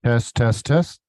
Test, test, test.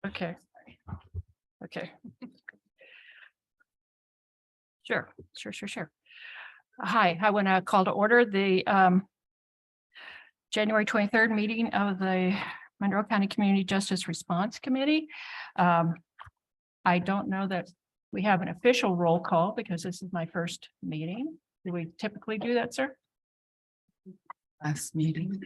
Okay. Okay. Sure. Hi, I want to call to order the January 23rd meeting of the Monroe County Community Justice Response Committee. I don't know that we have an official roll call because this is my first meeting. Do we typically do that, sir? Last meeting.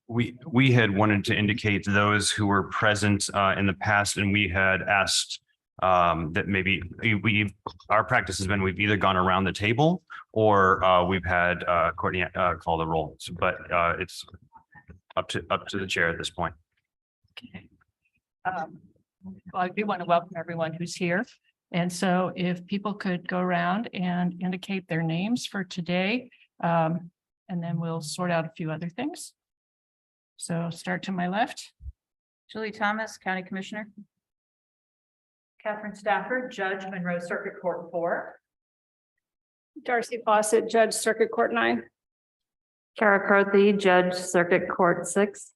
We had wanted to indicate to those who were present in the past, and we had asked that maybe our practice has been we've either gone around the table or we've had Courtney call the roll, but it's up to the chair at this point. Okay. Well, I do want to welcome everyone who's here. And so if people could go around and indicate their names for today, and then we'll sort out a few other things. So start to my left. Julie Thomas, County Commissioner. Catherine Stafford, Judge, Monroe Circuit Court 4. Darcy Fawcett, Judge, Circuit Court 9. Kara Carthy, Judge, Circuit Court 6.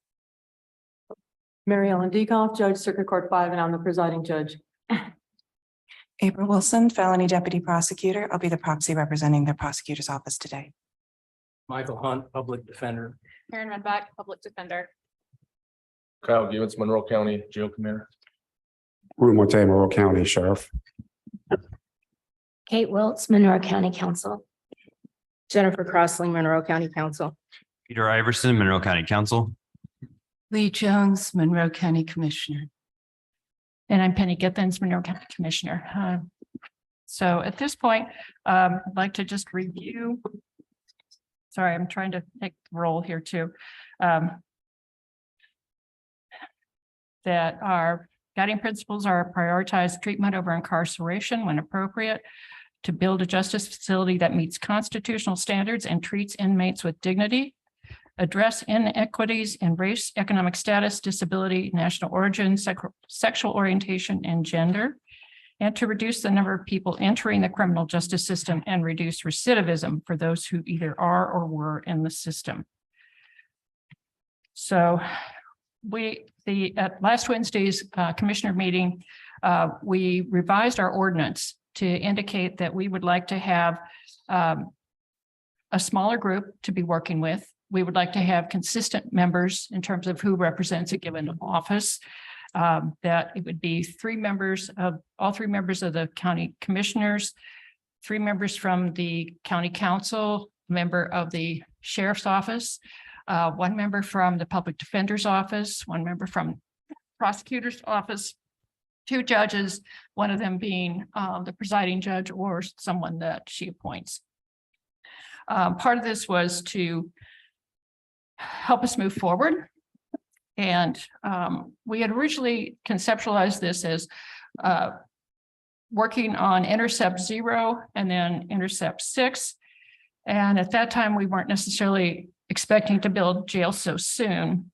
Mary Ellen Dekoff, Judge, Circuit Court 5, and I'm the presiding judge. April Wilson, Felony Deputy Prosecutor. I'll be the proxy representing the prosecutor's office today. Michael Hunt, Public Defender. Karen Redback, Public Defender. Kyle Gibbons, Monroe County Jail Commander. Ruth Monte, Monroe County Sheriff. Kate Wiltz, Monroe County Council. Jennifer Crossley, Monroe County Council. Peter Iverson, Monroe County Council. Lee Jones, Monroe County Commissioner. And I'm Penny Githens, Monroe County Commissioner. So at this point, I'd like to just review. Sorry, I'm trying to take the role here too. That our guiding principles are prioritize treatment over incarceration when appropriate, to build a justice facility that meets constitutional standards and treats inmates with dignity, address inequities in race, economic status, disability, national origin, sexual orientation, and gender, and to reduce the number of people entering the criminal justice system and reduce recidivism for those who either are or were in the system. So at last Wednesday's commissioner meeting, we revised our ordinance to indicate that we would like to have a smaller group to be working with. We would like to have consistent members in terms of who represents a given office. That it would be all three members of the county commissioners, 3 members from the county council, member of the sheriff's office, 1 member from the public defender's office, 1 member from prosecutor's office, 2 judges, one of them being the presiding judge or someone that she appoints. Part of this was to help us move forward. And we had originally conceptualized this as working on Intercept 0 and then Intercept 6. And at that time, we weren't necessarily expecting to build jail so soon.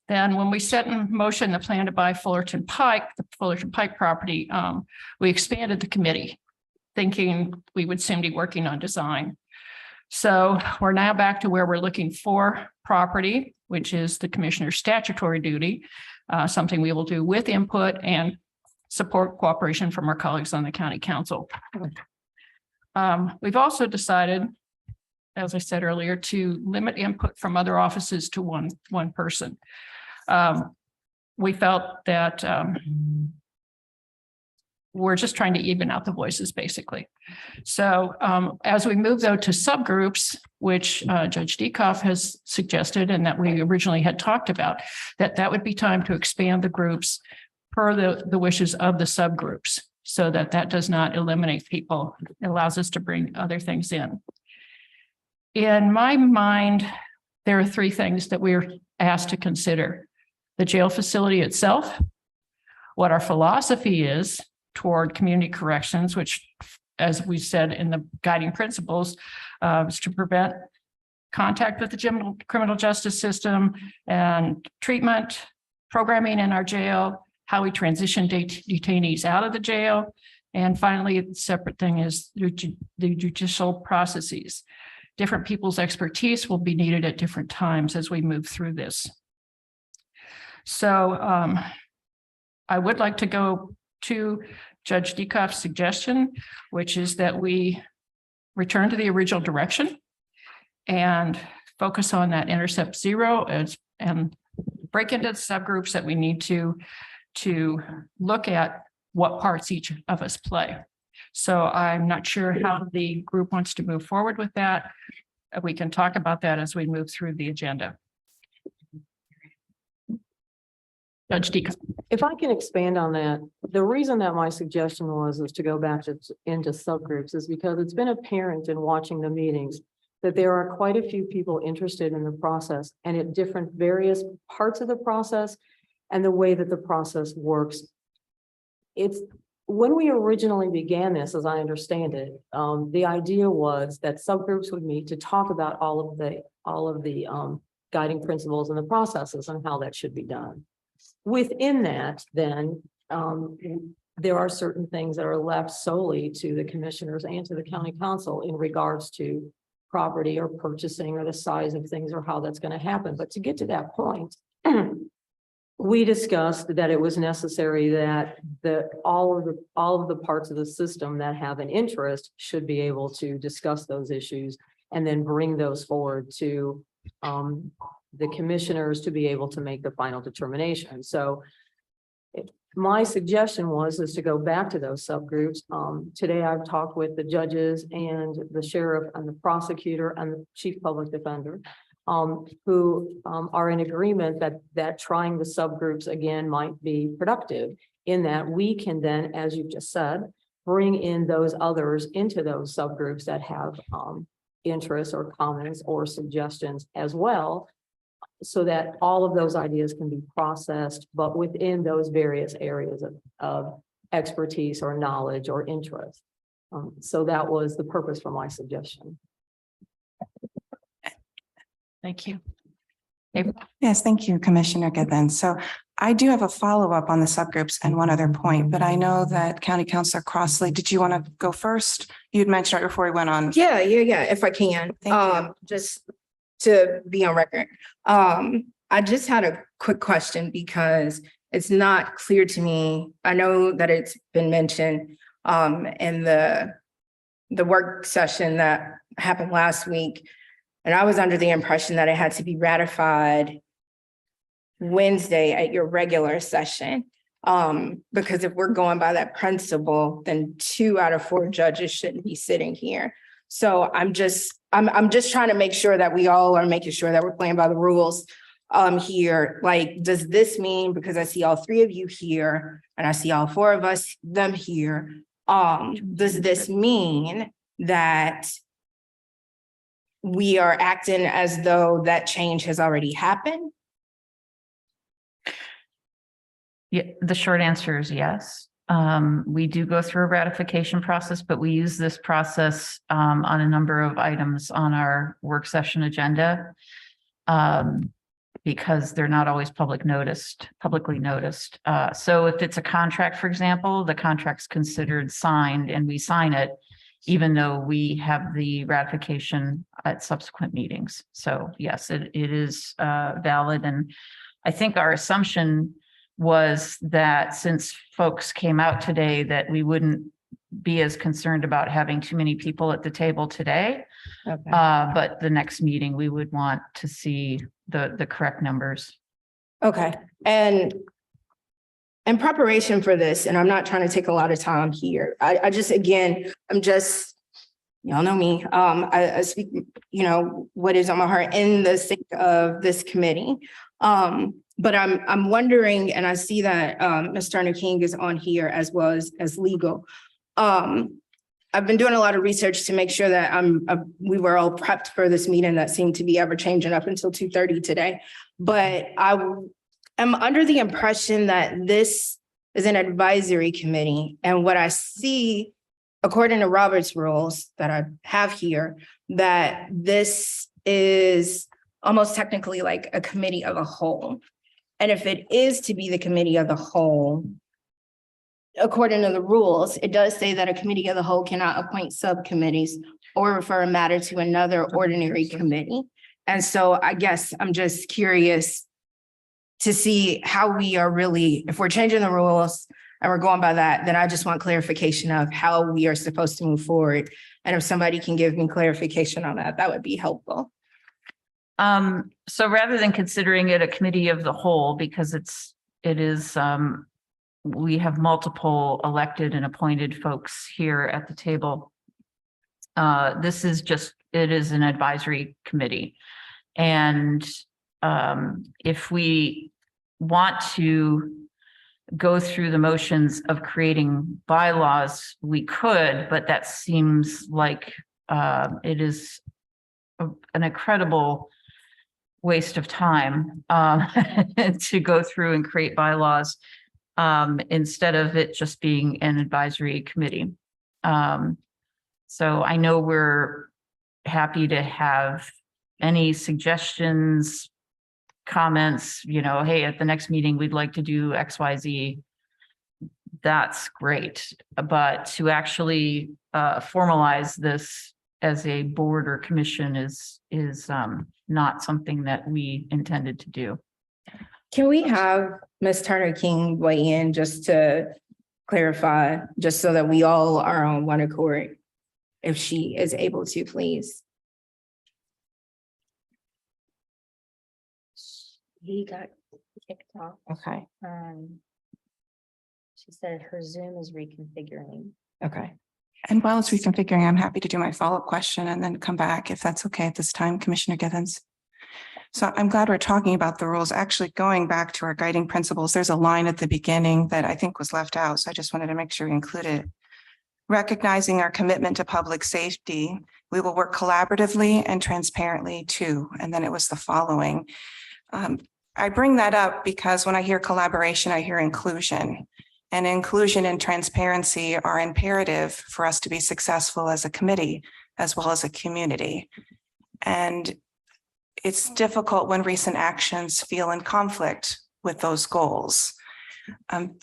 Then when we set in motion the plan to buy Fullerton Pike, the Fullerton Pike property, we expanded the committee, thinking we would soon be working on design. So we're now back to where we're looking for property, which is the commissioner's statutory duty, something we will do with input and support cooperation from our colleagues on the county council. We've also decided, as I said earlier, to limit input from other offices to one person. We felt that we're just trying to even out the voices, basically. So as we move, though, to subgroups, which Judge Dekoff has suggested and that we originally had talked about, that would be time to expand the groups per the wishes of the subgroups, so that does not eliminate people. It allows us to bring other things in. In my mind, there are 3 things that we're asked to consider: the jail facility itself, what our philosophy is toward community corrections, which, as we said in the guiding principles, is to prevent contact with the criminal justice system and treatment, programming in our jail, how we transition detainees out of the jail. And finally, the separate thing is the judicial processes. Different people's expertise will be needed at different times as we move through this. So I would like to go to Judge Dekoff's suggestion, which is that we return to the original direction and focus on that intercept zero and break into the subgroups that we need to look at what parts each of us play. So I'm not sure how the group wants to move forward with that. We can talk about that as we move through the agenda. Judge Deacon. If I can expand on that, the reason that my suggestion was to go back into subgroups is because it's been apparent in watching the meetings that there are quite a few people interested in the process and at different various parts of the process and the way that the process works. It's when we originally began this, as I understand it, the idea was that subgroups would meet to talk about all of the guiding principles and the processes and how that should be done. Within that, then, there are certain things that are left solely to the commissioners and to the county council in regards to property or purchasing or the size of things or how that's going to happen. But to get to that point, we discussed that it was necessary that all of the parts of the system that have an interest should be able to discuss those issues and then bring those forward to the commissioners to be able to make the final determination. So my suggestion was to go back to those subgroups. Today I've talked with the judges and the sheriff and the prosecutor and the chief public defender, who are in agreement that trying the subgroups again might be productive in that we can then, as you've just said, bring in those others into those subgroups that have interests or comments or suggestions as well, so that all of those ideas can be processed, but within those various areas of expertise or knowledge or interest. So that was the purpose for my suggestion. Thank you. Yes, thank you, Commissioner Gibbons. So I do have a follow-up on the subgroups and one other point, but I know that County Councilor Crossley, did you want to go first? You'd mentioned right before we went on. Yeah, if I can. Thank you. Just to be on record. I just had a quick question because it's not clear to me. I know that it's been mentioned in the work session that happened last week. And I was under the impression that it had to be ratified Wednesday at your regular session. Because if we're going by that principle, then 2 out of 4 judges shouldn't be sitting here. So I'm just trying to make sure that we all are making sure that we're playing by the rules here. Like, does this mean, because I see all 3 of you here and I see all 4 of them here, does this mean that we are acting as though that change has already happened? Yeah, the short answer is yes. We do go through a ratification process, but we use this process on a number of items on our work session agenda because they're not always publicly noticed. So if it's a contract, for example, the contract's considered signed and we sign it, even though we have the ratification at subsequent meetings. So yes, it is valid. And I think our assumption was that since folks came out today, that we wouldn't be as concerned about having too many people at the table today. Okay. But the next meeting, we would want to see the correct numbers. Okay. And in preparation for this, and I'm not trying to take a lot of time here. I just, again, y'all know me. I speak, what is on my heart in the sake of this committee. But I'm wondering, and I see that Ms. Turner King is on here as well as legal. I've been doing a lot of research to make sure that we were all prepped for this meeting that seemed to be ever changing up until 2:30 today. But I am under the impression that this is an advisory committee. And what I see, according to Robert's rules that I have here, that this is almost technically like a committee of a whole. And if it is to be the committee of the whole, according to the rules, it does say that a committee of the whole cannot appoint subcommittees or refer a matter to another ordinary committee. And so I guess I'm just curious to see how we are really, if we're changing the rules and we're going by that, then I just want clarification of how we are supposed to move forward. And if somebody can give me clarification on that, that would be helpful. So rather than considering it a committee of the whole, because we have multiple elected and appointed folks here at the table. This is it is an advisory committee. And if we want to go through the motions of creating bylaws, we could, but that seems like it is an incredible waste of time to go through and create bylaws instead of it just being an advisory committee. So I know we're happy to have any suggestions, comments, hey, at the next meeting, we'd like to do X, Y, Z. That's great. But to actually formalize this as a board or commission is not something that we intended to do. Can we have Ms. Turner King weigh in just to clarify, just so that we all are on one accord, if she is able to, please? He got kicked off. Okay, She said her Zoom is reconfiguring. okay. And while it's reconfiguring, I'm happy to do my follow-up question and then come back if that's okay at this time, Commissioner Githens. So I'm glad we're talking about the rules. Actually, going back to our guiding principles, there's a line at the beginning that I think was left out. So I just wanted to make sure we included it. Recognizing our commitment to public safety, we will work collaboratively and transparently too. And then it was the following. I bring that up because when I hear collaboration, I hear inclusion. And inclusion and transparency are imperative for us to be successful as a committee, as well as a community. And it's difficult when recent actions feel in conflict with those goals.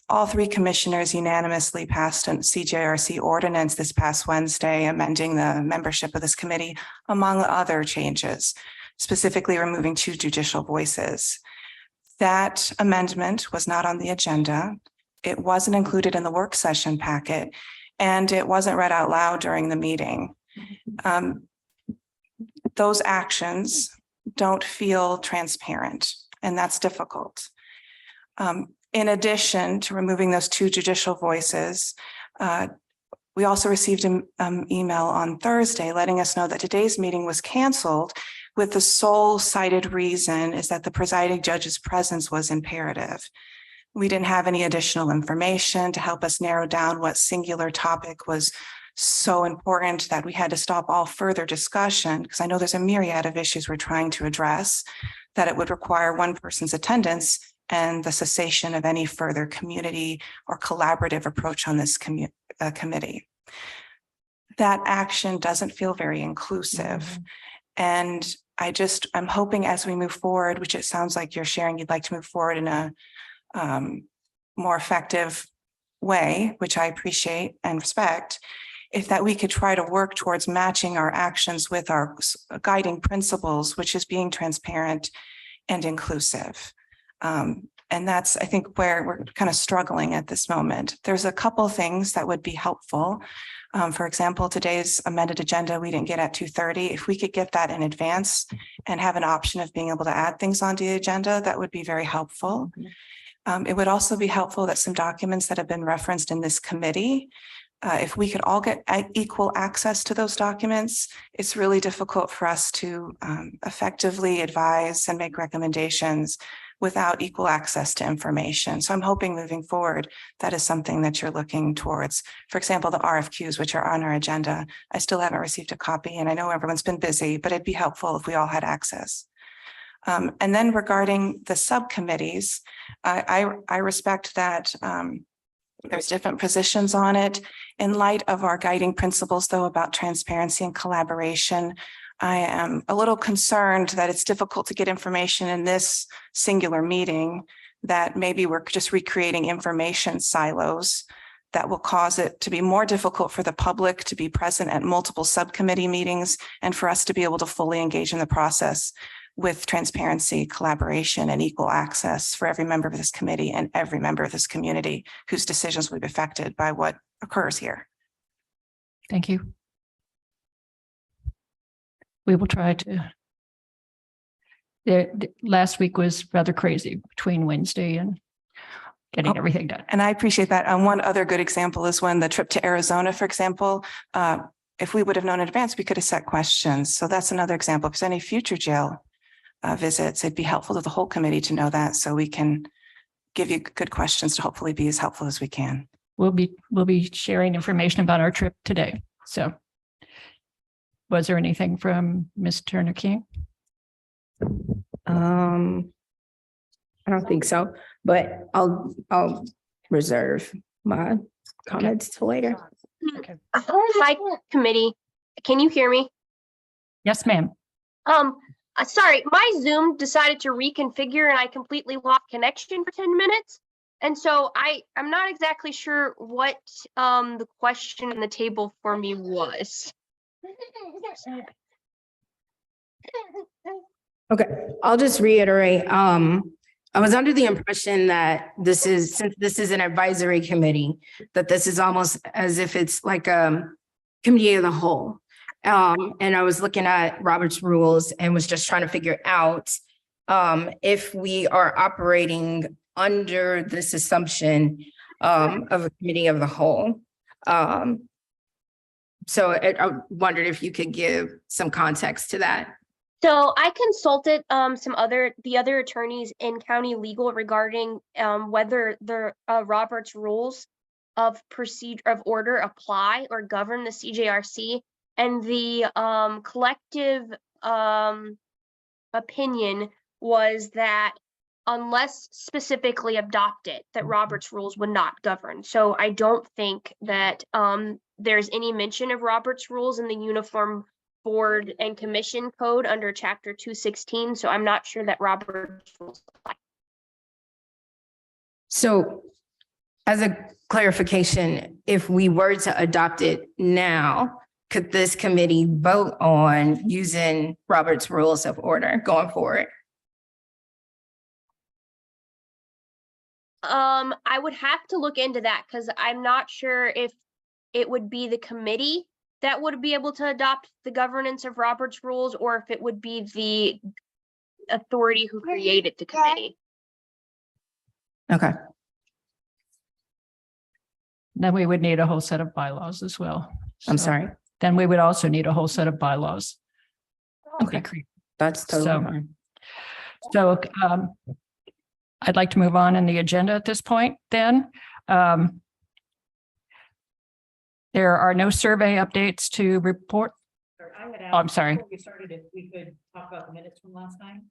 All three commissioners unanimously passed a CJRC ordinance this past Wednesday, amending the membership of this committee, among other changes, specifically removing 2 judicial voices. That amendment was not on the agenda. It wasn't included in the work session packet, and it wasn't read out loud during the meeting. Those actions don't feel transparent, and that's difficult. In addition to removing those 2 judicial voices, we also received an email on Thursday letting us know that today's meeting was canceled with the sole cited reason is that the presiding judge's presence was imperative. We didn't have any additional information to help us narrow down what singular topic was so important that we had to stop all further discussion, because I know there's a myriad of issues we're trying to address, that it would require one person's attendance and the cessation of any further community or collaborative approach on this committee. That action doesn't feel very inclusive. And I'm hoping as we move forward, which it sounds like you're sharing, you'd like to move forward in a more effective way, which I appreciate and respect, if that we could try to work towards matching our actions with our guiding principles, which is being transparent and inclusive. And that's, I think, where we're kind of struggling at this moment. There's a couple of things that would be helpful. For example, today's amended agenda, we didn't get at 2:30. If we could get that in advance and have an option of being able to add things onto the agenda, that would be very helpful. It would also be helpful that some documents that have been referenced in this committee, if we could all get equal access to those documents, it's really difficult for us to effectively advise and make recommendations without equal access to information. So I'm hoping moving forward, that is something that you're looking towards. For example, the RFQs, which are on our agenda, I still haven't received a copy, and I know everyone's been busy, but it'd be helpful if we all had access. And then regarding the subcommittees, I respect that there's different positions on it. In light of our guiding principles, though, about transparency and collaboration, I am a little concerned that it's difficult to get information in this singular meeting, that maybe we're just recreating information silos that will cause it to be more difficult for the public to be present at multiple subcommittee meetings and for us to be able to fully engage in the process with transparency, collaboration, and equal access for every member of this committee and every member of this community whose decisions will be affected by what occurs here. Thank you. We will try to. Last week was rather crazy between Wednesday and getting everything done. And I appreciate that. One other good example is when the trip to Arizona, for example, if we would have known in advance, we could have set questions. So that's another example. If there's any future jail visits, it'd be helpful to the whole committee to know that, so we can give you good questions to hopefully be as helpful as we can. We'll be sharing information about our trip today. So was there anything from Ms. Turner King? I don't think so, but I'll reserve my comments till later. Hi, committee. Can you hear me? Yes, ma'am. Sorry, my Zoom decided to reconfigure and I completely lost connection for 10 minutes. And so I'm not exactly sure what the question on the table for me was. Okay, I'll just reiterate, I was under the impression that since this is an advisory committee, that this is almost as if it's like a committee of the whole. And I was looking at Robert's rules and was just trying to figure out if we are operating under this assumption of a committee of the whole. So I wondered if you could give some context to that. So I consulted the other attorneys in county legal regarding whether the Robert's rules of procedure of order apply or govern the CJRC, and the collective opinion was that unless specifically adopted, that Robert's rules would not govern. So I don't think that there's any mention of Robert's rules in the Uniform Board and Commission Code under Chapter 216. So I'm not sure that Robert's rules apply. So as a clarification, if we were to adopt it now, could this committee vote on using Robert's rules of order going forward? I would have to look into that because I'm not sure if it would be the committee that would be able to adopt the governance of Robert's rules, or if it would be the authority who created the committee. Okay. Then we would need a whole set of bylaws as well. I'm So sorry. Then we would also need a whole set of bylaws. Okay. That's totally fine. So I'd like to move on in the agenda at this point then. There are no survey updates to report. Oh, I'm sorry. We started, if we could talk about the minutes from last time.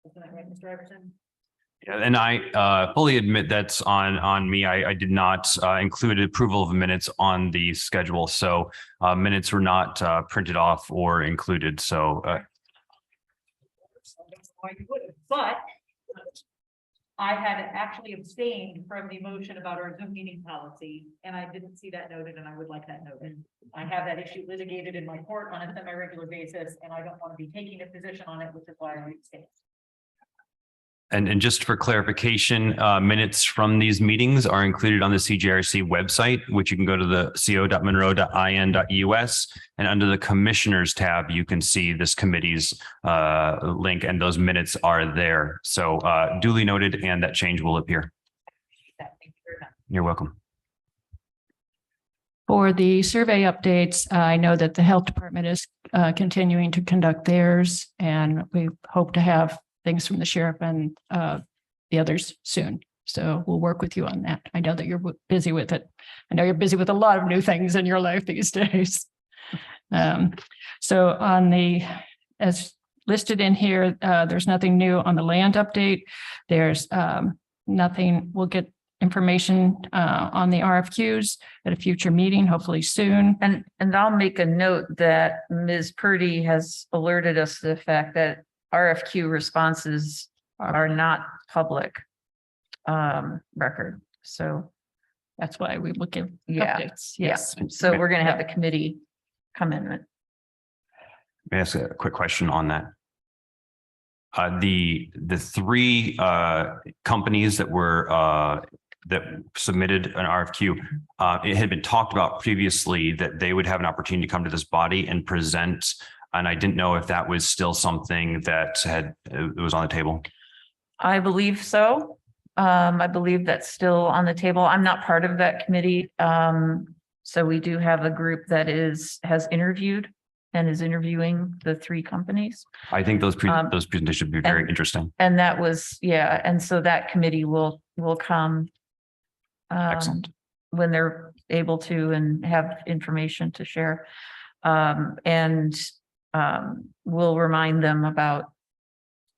Isn't that right, Mr. Iverson? Yeah, and I fully admit that's on me. I did not include approval of minutes on the schedule, so minutes were not printed off or included. So But I had actually abstained from the motion about our Zoom meeting policy, and I didn't see that noted, and I would like that noted. I have that issue litigated in my court on a semi-regular basis, and I don't want to be taking a position on it, which is why I abstained. And just for clarification, minutes from these meetings are included on the CJRC website, which you can go to the co.monroe.in.us, and under the Commissioners tab, you can see this committee's link, and those minutes are there. So duly noted, and that change will appear. Thank you very much. You're welcome. For the survey updates, I know that the Health Department is continuing to conduct theirs, and we hope to have things from the sheriff and the others soon. So we'll work with you on that. I know that you're busy with it. I know you're busy with a lot of new things in your life these days. So on the, as listed in here, there's nothing new on the land update. There's nothing, we'll get information on the RFQs at a future meeting, hopefully soon. And I'll make a note that Ms. Purdy has alerted us to the fact that RFQ responses are not public record. So That's why we will give Yeah. updates. Yes. so we're going to have the committee come in. May I ask a quick question on that? The three companies that were that submitted an RFQ, it had been talked about previously that they would have an opportunity to come to this body and present. And I didn't know if that was still something that it was on the table. I believe so. I believe that's still on the table. I'm not part of that committee. So we do have a group that has interviewed and is interviewing the three companies. I think those presentations should be very interesting. And that was, yeah, and so that committee will come Excellent. when they're able to and have information to share. We'll remind them about,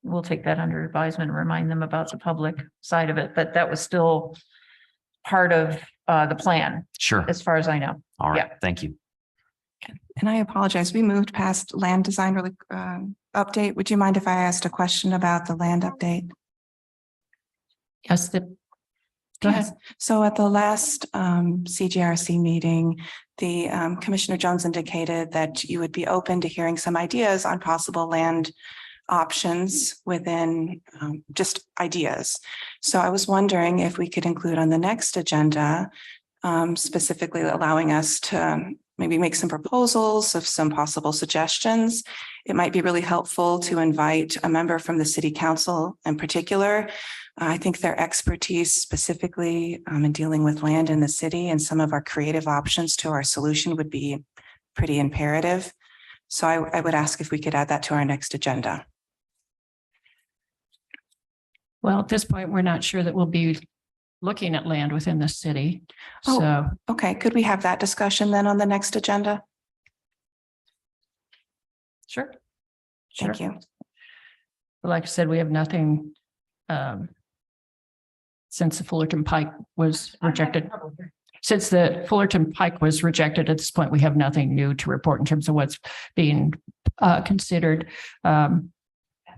we'll take that under advisement and remind them about the public side of it, but that was still part of the plan, Sure. as far as I know. All right. Yeah. Thank you. And I apologize, we moved past land design really update. Would you mind if I asked a question about the land update? Yes, go ahead. Yes. So at the last CGRC meeting, the Commissioner Jones indicated that you would be open to hearing some ideas on possible land options within just ideas. So I was wondering if we could include on the next agenda, specifically allowing us to maybe make some proposals of some possible suggestions. It might be really helpful to invite a member from the city council in particular. I think their expertise specifically in dealing with land in the city and some of our creative options to our solution would be pretty imperative. So I would ask if we could add that to our next agenda. Well, at this point, we're not sure that we'll be looking at land within the city. Oh. So Okay, could we have that discussion then on the next agenda? sure. Thank you. Like I said, we have nothing since the Fullerton Pike was rejected. Since the Fullerton Pike was rejected at this point, we have nothing new to report in terms of what's being considered.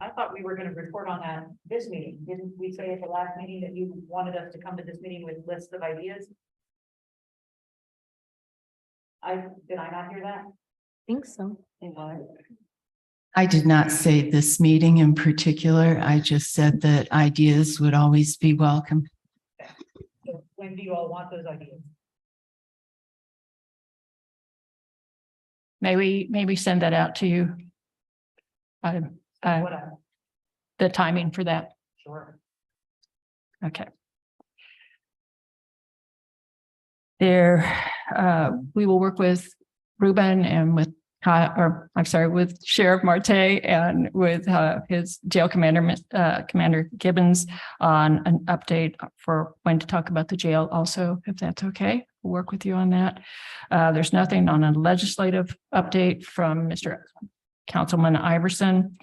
I thought we were going to report on that this meeting. Didn't we say at the last meeting that you wanted us to come to this meeting with lists of ideas? Did I not hear that? Think so. I did not say this meeting in particular. I just said that ideas would always be welcome. When do you all want those ideas? May we send that out to you? The timing for that. Sure. Okay. We will work with Ruben and with with Sheriff Marte and with his jail commander, Commander Gibbons, on an update for when to talk about the jail also, if that's okay. We'll work with you on that. There's nothing on a legislative update from Mr. Councilman Iverson.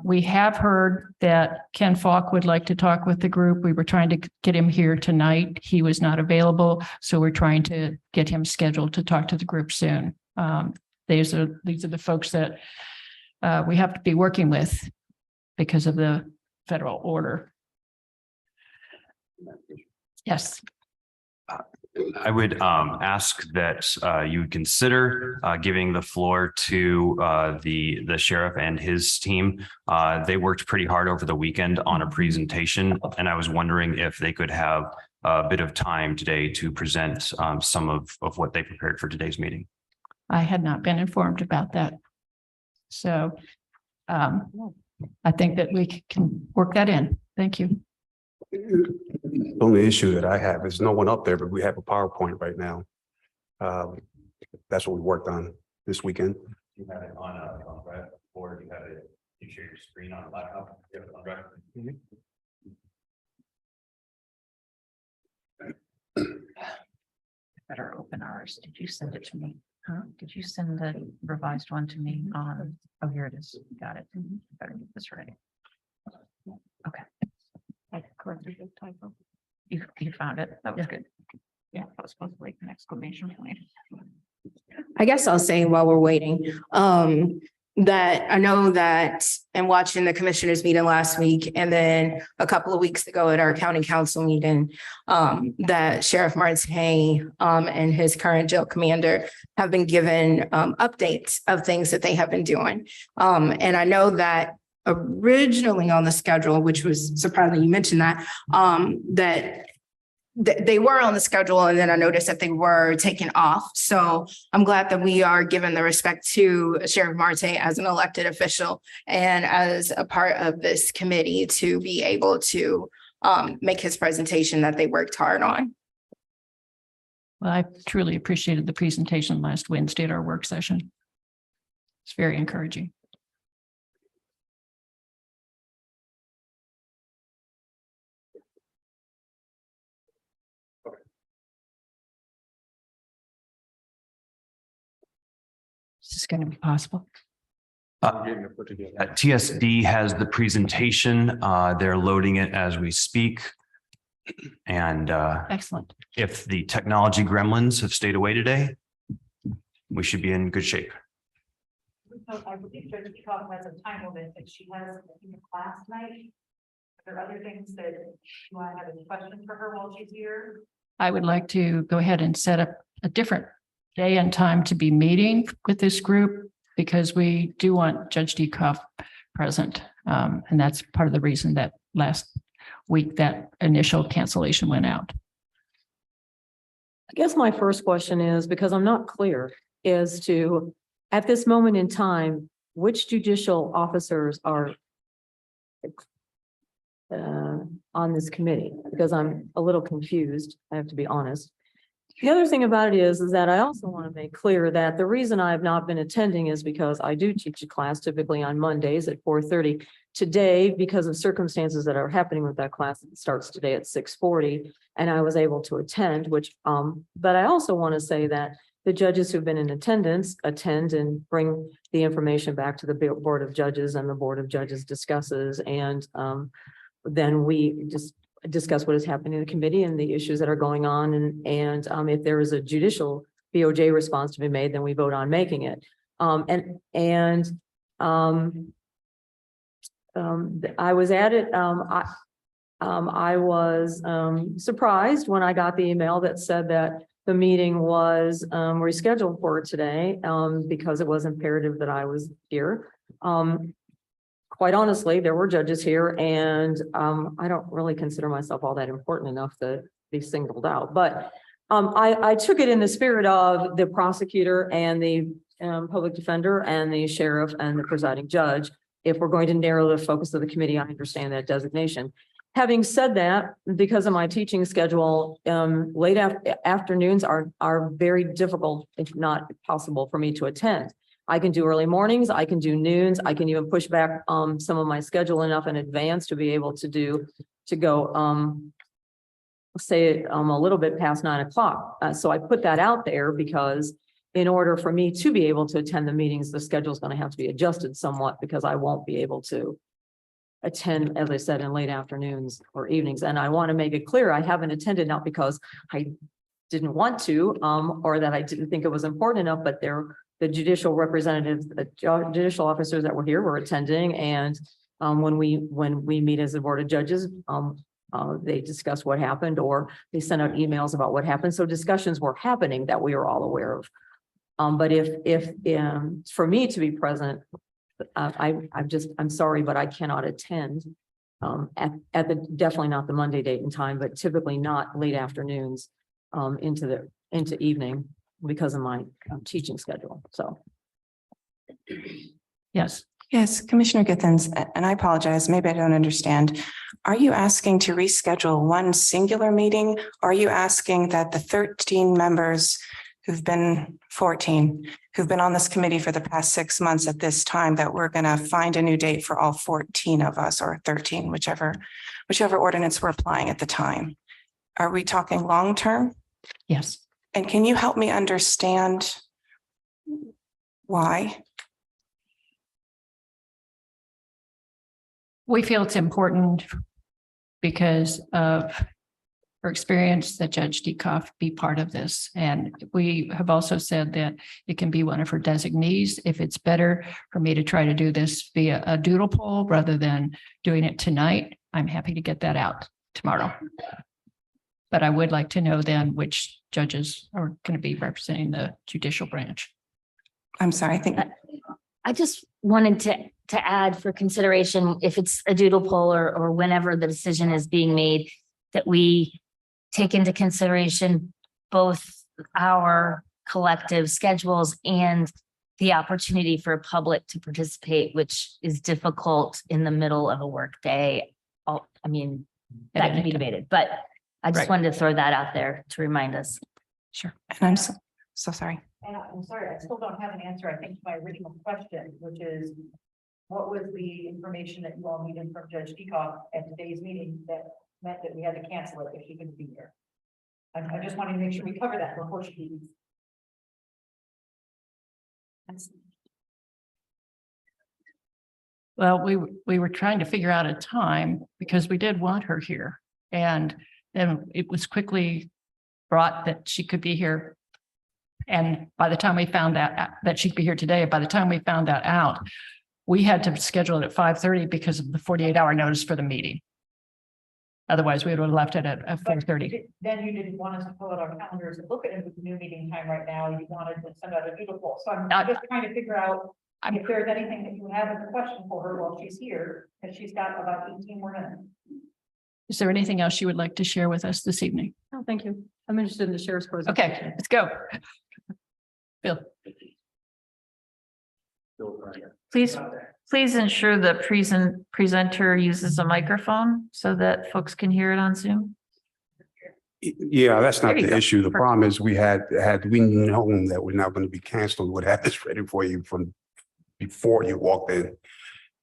We have heard that Ken Falk would like to talk with the group. We were trying to get him here tonight. He was not available, so we're trying to get him scheduled to talk to the group soon. These are the folks that we have to be working with because of the federal order. Yes. I would ask that you would consider giving the floor to the sheriff and his team. They worked pretty hard over the weekend on a presentation, and I was wondering if they could have a bit of time today to present some of what they prepared for today's meeting. I had not been informed about that. So I think that we can work that in. Thank you. The only issue that I have is no one up there, but we have a PowerPoint right now. That's what we worked on this weekend. You had it on red, or you share your screen on a laptop. You have it on red. Better open ours. Did you send it to me? Huh? Did you send the revised one to me on? Oh, here it is. Got it. Better get this ready. Okay. I corrected the typo. You found it. That was good. Yeah, that was supposed to be an exclamation point. I guess I'll say while we're waiting, that I know that in watching the commissioners meeting last week and then a couple of weeks ago at our county council meeting, that Sheriff Martin and his current jail commander have been given updates of things that they have been doing. And I know that originally on the schedule, which was surprising you mentioned that, they were on the schedule, and then I noticed that they were taken off. So I'm glad that we are given the respect to Sheriff Marte as an elected official and as a part of this committee to be able to make his presentation that they worked hard on. Well, I truly appreciated the presentation last Wednesday at our work session. It's very encouraging. Is this going to be possible? TSD has the presentation. They're loading it as we speak. And Excellent. if the technology gremlins have stayed away today, we should be in good shape. I believe Judge Peacock has a time limit that she has in the class tonight. Are there other things that you want to have a question for her while she's here? I would like to go ahead and set up a different day and time to be meeting with this group because we do want Judge Dekoff present. And that's part of the reason that last week that initial cancellation went out. I guess my first question is, because I'm not clear, is to, at this moment in time, which judicial officers are on this committee? Because I'm a little confused, I have to be honest. The other thing about it is that I also want to make clear that the reason I have not been attending is because I do teach a class typically on Mondays at 4:30. Today, because of circumstances that are happening with that class, it starts today at 6:40, and I was able to attend, which, but I also want to say that the judges who've been in attendance attend and bring the information back to the Board of Judges, and the Board of Judges discusses, and then we just discuss what is happening in the committee and the issues that are going on. And if there is a judicial BOJ response to be made, then we vote on making it. I was at it. I was surprised when I got the email that said that the meeting was rescheduled for today because it was imperative that I was here. Quite honestly, there were judges here, and I don't really consider myself all that important enough to be singled out. But I took it in the spirit of the prosecutor and the public defender and the sheriff and the presiding judge. If we're going to narrow the focus of the committee, I understand that designation. Having said that, because of my teaching schedule, late afternoons are very difficult, if not impossible, for me to attend. I can do early mornings, I can do noons, I can even push back some of my schedule enough in advance to be able to go say a little bit past 9 o'clock. So I put that out there because in order for me to be able to attend the meetings, the schedule is going to have to be adjusted somewhat because I won't be able to attend, as I said, in late afternoons or evenings. And I want to make it clear, I haven't attended not because I didn't want to or that I didn't think it was important enough, but the judicial representatives, the judicial officers that were here were attending. And when we meet as the Board of Judges, they discuss what happened or they sent out emails about what happened. So discussions were happening that we were all aware of. But if for me to be present, I'm sorry, but I cannot attend at the definitely not the Monday date and time, but typically not late afternoons into evening because of my teaching schedule. So. Yes. Yes, Commissioner Githens, and I apologize, maybe I don't understand. Are you asking to reschedule one singular meeting? Or are you asking that the 13 members who've been 14, who've been on this committee for the past 6 months at this time, that we're going to find a new date for all 14 of us, or 13, whichever ordinance we're applying at the time? Are we talking long-term? Yes. And can you help me understand why? We feel it's important because of her experience that Judge Dekoff be part of this. And we have also said that it can be one of her designees. If it's better for me to try to do this via a doodle poll rather than doing it tonight, I'm happy to get that out tomorrow. But I would like to know then which judges are going to be representing the judicial branch. I'm sorry, I think. I just wanted to add for consideration, if it's a doodle poll or whenever the decision is being made, that we take into consideration both our collective schedules and the opportunity for public to participate, which is difficult in the middle of a workday. I mean, that can be debated, but I just Right. wanted to throw that out there to remind us. Sure. And I'm so sorry. And I'm sorry, I still don't have an answer, I think, to my original question, which is, what was the information that you all needed from Judge Decock at today's meeting that meant that we had to cancel it if she couldn't be here? I just wanted to make sure we cover that before she leaves. Well, we were trying to figure out a time because we did want her here. And then it was quickly brought that she could be here. And by the time we found out that she'd be here today, by the time we found that out, we had to schedule it at 5:30 because of the 48-hour notice for the meeting. Otherwise, we would have left it at 4:30. Then you didn't want us to pull out our calendars and look at it with the new meeting time right now, you wanted to send out a beautiful, so I'm just trying to figure out if there's anything that you have as a question for her while she's here, because she's got about 18 more minutes. Is there anything else you would like to share with us this evening? No, thank you. I'm interested in the sheriff's presentation. Okay, let's go. Bill. Please ensure the presenter uses a microphone so that folks can hear it on Zoom. Yeah, that's not There you the go. issue. The problem is we had we known that we're not going to be canceled, we would have this ready for you from before you walked in.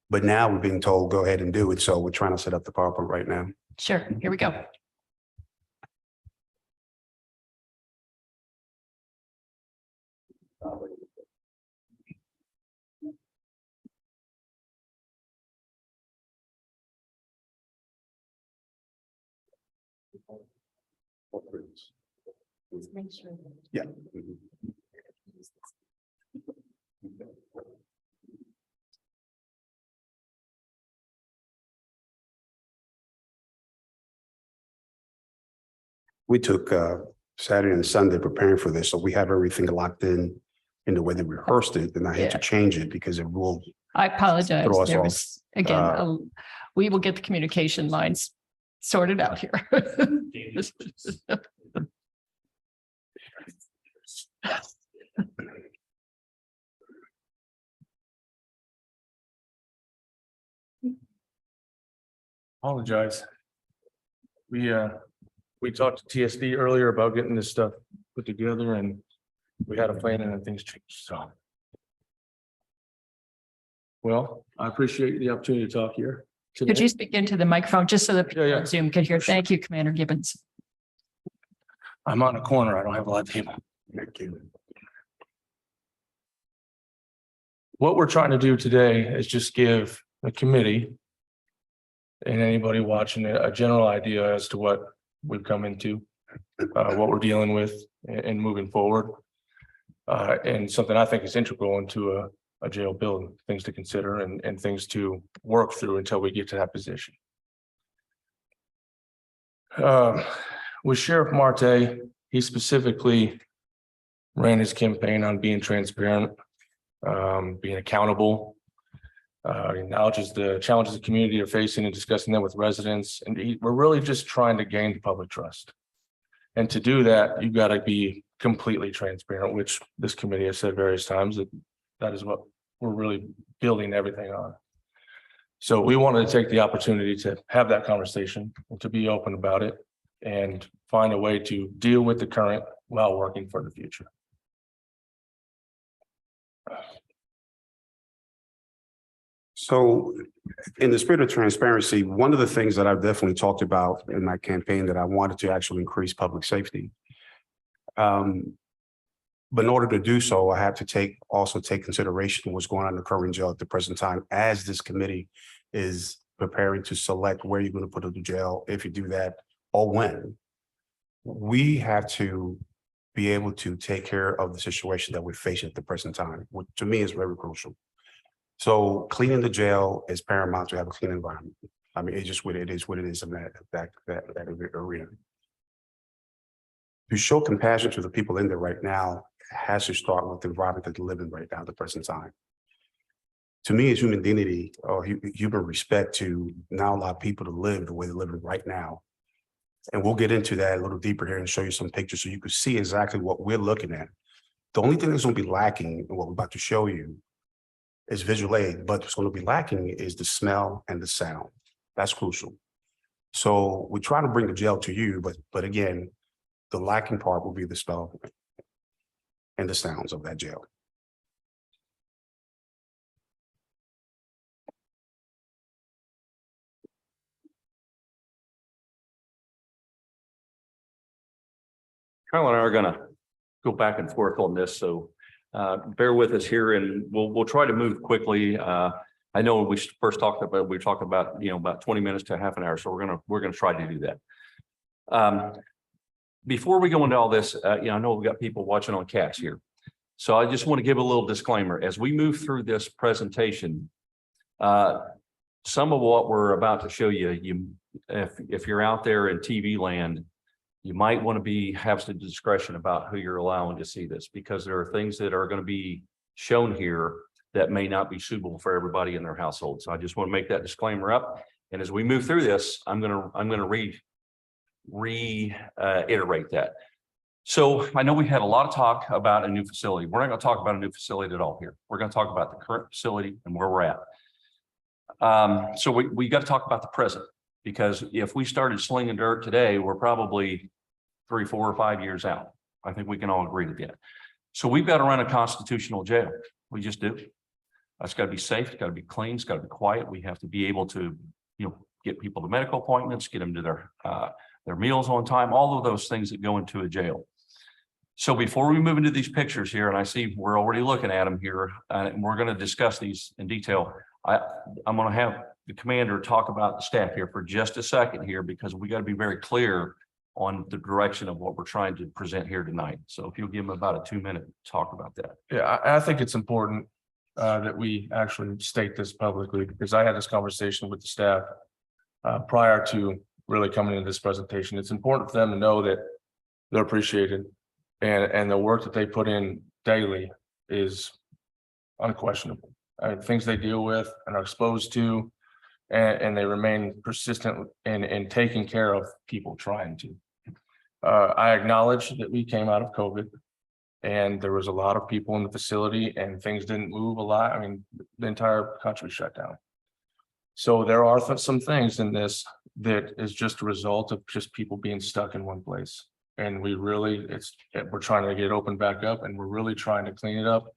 But now we're being told, go ahead and do it. So we're trying to set up the PowerPoint right now. Sure, here we go. Make sure. Yeah. We took Saturday and Sunday preparing for this, so we have everything locked in the way that we rehearsed it, and I had to Yeah. change it because it will. I apologize. Throw us There off. was, again, we will get the communication lines sorted out here. Apologize. We talked to TSD earlier about getting this stuff put together and we had a plan and then things changed, so. Well, I appreciate the opportunity to talk here. Could today. you speak into the microphone just so that people Yeah, yeah. on Zoom could hear? Thank you, Commander Gibbons. I'm on a corner. I don't have a lot of people. Thank you. What we're trying to do today is just give the committee and anybody watching it a general idea as to what we've come into, what we're dealing with and moving forward. And something I think is integral into a jail building, things to consider and things to work through until we get to that position. With Sheriff Marte, he specifically ran his campaign on being transparent, being accountable, acknowledges the challenges the community are facing and discussing them with residents. And we're really just trying to gain public trust. And to do that, you've got to be completely transparent, which this committee has said various times that is what we're really building everything on. So we wanted to take the opportunity to have that conversation and to be open about it and find a way to deal with the current while working for the future. So in the spirit of transparency, one of the things that I've definitely talked about in my campaign that I wanted to actually increase public safety. But in order to do so, I have to also take consideration of what's going on in the current jail at the present time, as this committee is preparing to select where you're going to put them to jail, if you do that, or when. We have to be able to take care of the situation that we're facing at the present time, which to me is very crucial. So cleaning the jail is paramount to have a clean environment. I mean, it's just what it is in that arena. To show compassion to the people in there right now has to start with the environment that they live in right now at the present time. to me, it's human dignity or human respect to not allow people to live the way they're living right now. And we'll get into that a little deeper here and show you some pictures so you can see exactly what we're looking at. The only thing that's going to be lacking in what we're about to show you is visual aid, but what's going to be lacking is the smell and the sound. That's crucial. So we try to bring the jail to you, but again, the lacking part will be the smell and the sounds of that jail. Carol and I are gonna go back and forth on this, so bear with us here and we'll try to move quickly. I know we first talked about, we talked about, about 20 minutes to half an hour, so we're gonna try to do that. Before we go into all this, I know we've got people watching on cats here. So I just want to give a little disclaimer. As we move through this presentation, some of what we're about to show you, if you're out there in TV land, you might want to have some discretion about who you're allowing to see this, because there are things that are going to be shown here that may not be suitable for everybody in their household. So I just want to make that disclaimer up. And as we move through this, I'm going to reiterate that. So I know we had a lot of talk about a new facility. We're not going to talk about a new facility at all here. We're going to talk about the current facility and where we're at. So we got to talk about the present. Because if we started slinging dirt today, we're probably 3, 4, or 5 years out. I think we can all agree to that. So we've got to run a constitutional jail. We just do. It's got to be safe. It's got to be clean. It's got to be quiet. We have to be able to, get people to medical appointments, get them to their meals on time, all of those things that go into a jail. So before we move into these pictures here, and I see we're already looking at them here, and we're going to discuss these in detail. I'm going to have the commander talk about the staff here for just a second here, because we got to be very clear on the direction of what we're trying to present here tonight. So if you'll give him about a 2-minute talk about that. Yeah, I think it's important that we actually state this publicly, because I had this conversation with the staff prior to really coming into this presentation. It's important for them to know that they're appreciated, and the work that they put in daily is unquestionable. Things they deal with and are exposed to, and they remain persistent in taking care of people trying to. I acknowledge that we came out of COVID and there was a lot of people in the facility and things didn't move a lot. I mean, the entire country shut down. So there are some things in this that is just a result of just people being stuck in one place. And we're trying to get it open back up, and we're really trying to clean it up.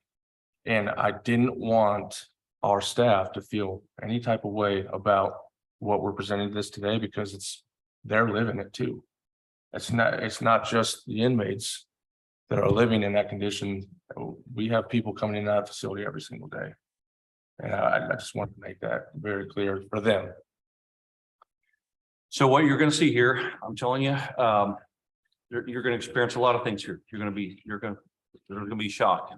And I didn't want our staff to feel any type of way about what we're presenting this today, because they're living it too. It's not just the inmates that are living in that condition. We have people coming in and out of the facility every single day. And I just want to make that very clear for them. So what you're going to see here, I'm telling you, you're going to experience a lot of things here. You're going to be shocked.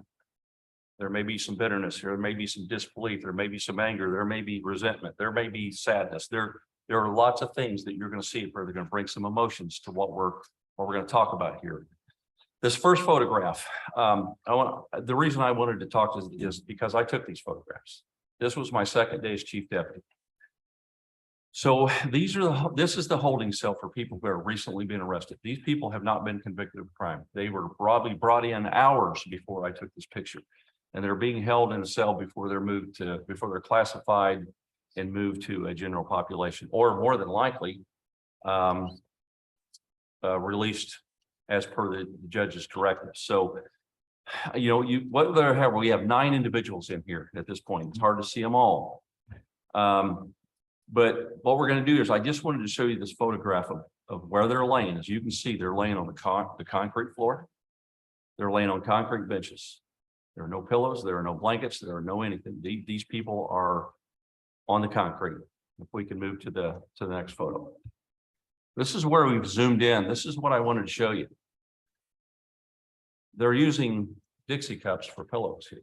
There may be some bitterness. There may be some disbelief. There may be some anger. There may be resentment. There may be sadness. There are lots of things that you're going to see where they're going to bring some emotions to what we're going to talk about here. This first photograph, the reason I wanted to talk is because I took these photographs. This was my second day as chief deputy. So this is the holding cell for people who have recently been arrested. These people have not been convicted of crime. They were probably brought in hours before I took this picture, and they're being held in a cell before they're classified and moved to a general population, or more than likely released as per the judge's directive. So, we have 9 individuals in here at this point. It's hard to see them all. But what we're going to do is I just wanted to show you this photograph of where they're laying. As you can see, they're laying on the concrete floor. They're laying on concrete benches. There are no pillows. There are no blankets. There are no anything. These people are on the concrete. If we can move to the next photo. This is where we've zoomed in. This is what I wanted to show you. They're using Dixie cups for pillows here.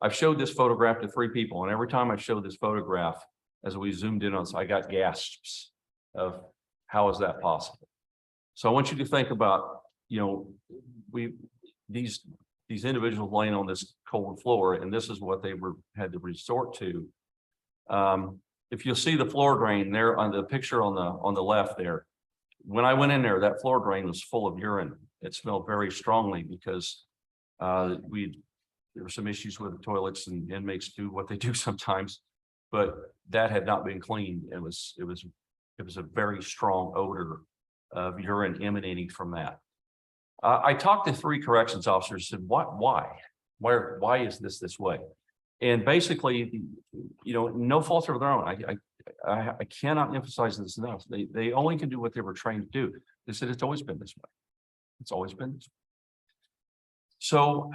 I've showed this photograph to 3 people, and every time I showed this photograph, as we zoomed in on, I got gasps of how is that possible? So I want you to think about, these these individuals laying on this cold floor, and this is what they had to resort to. If you'll see the floor drain there on the picture on the left there, when I went in there, that floor drain was full of urine. It smelled very strongly because there were some issues with the toilets, and inmates do what they do sometimes, but that had not been cleaned. It was a very strong odor of urine emanating from that. I talked to 3 corrections officers and said, why is this way? And basically, no fault of their own. I cannot emphasize this enough. They only can do what they were trained to do. They said it's always been this way. It's always been this way. So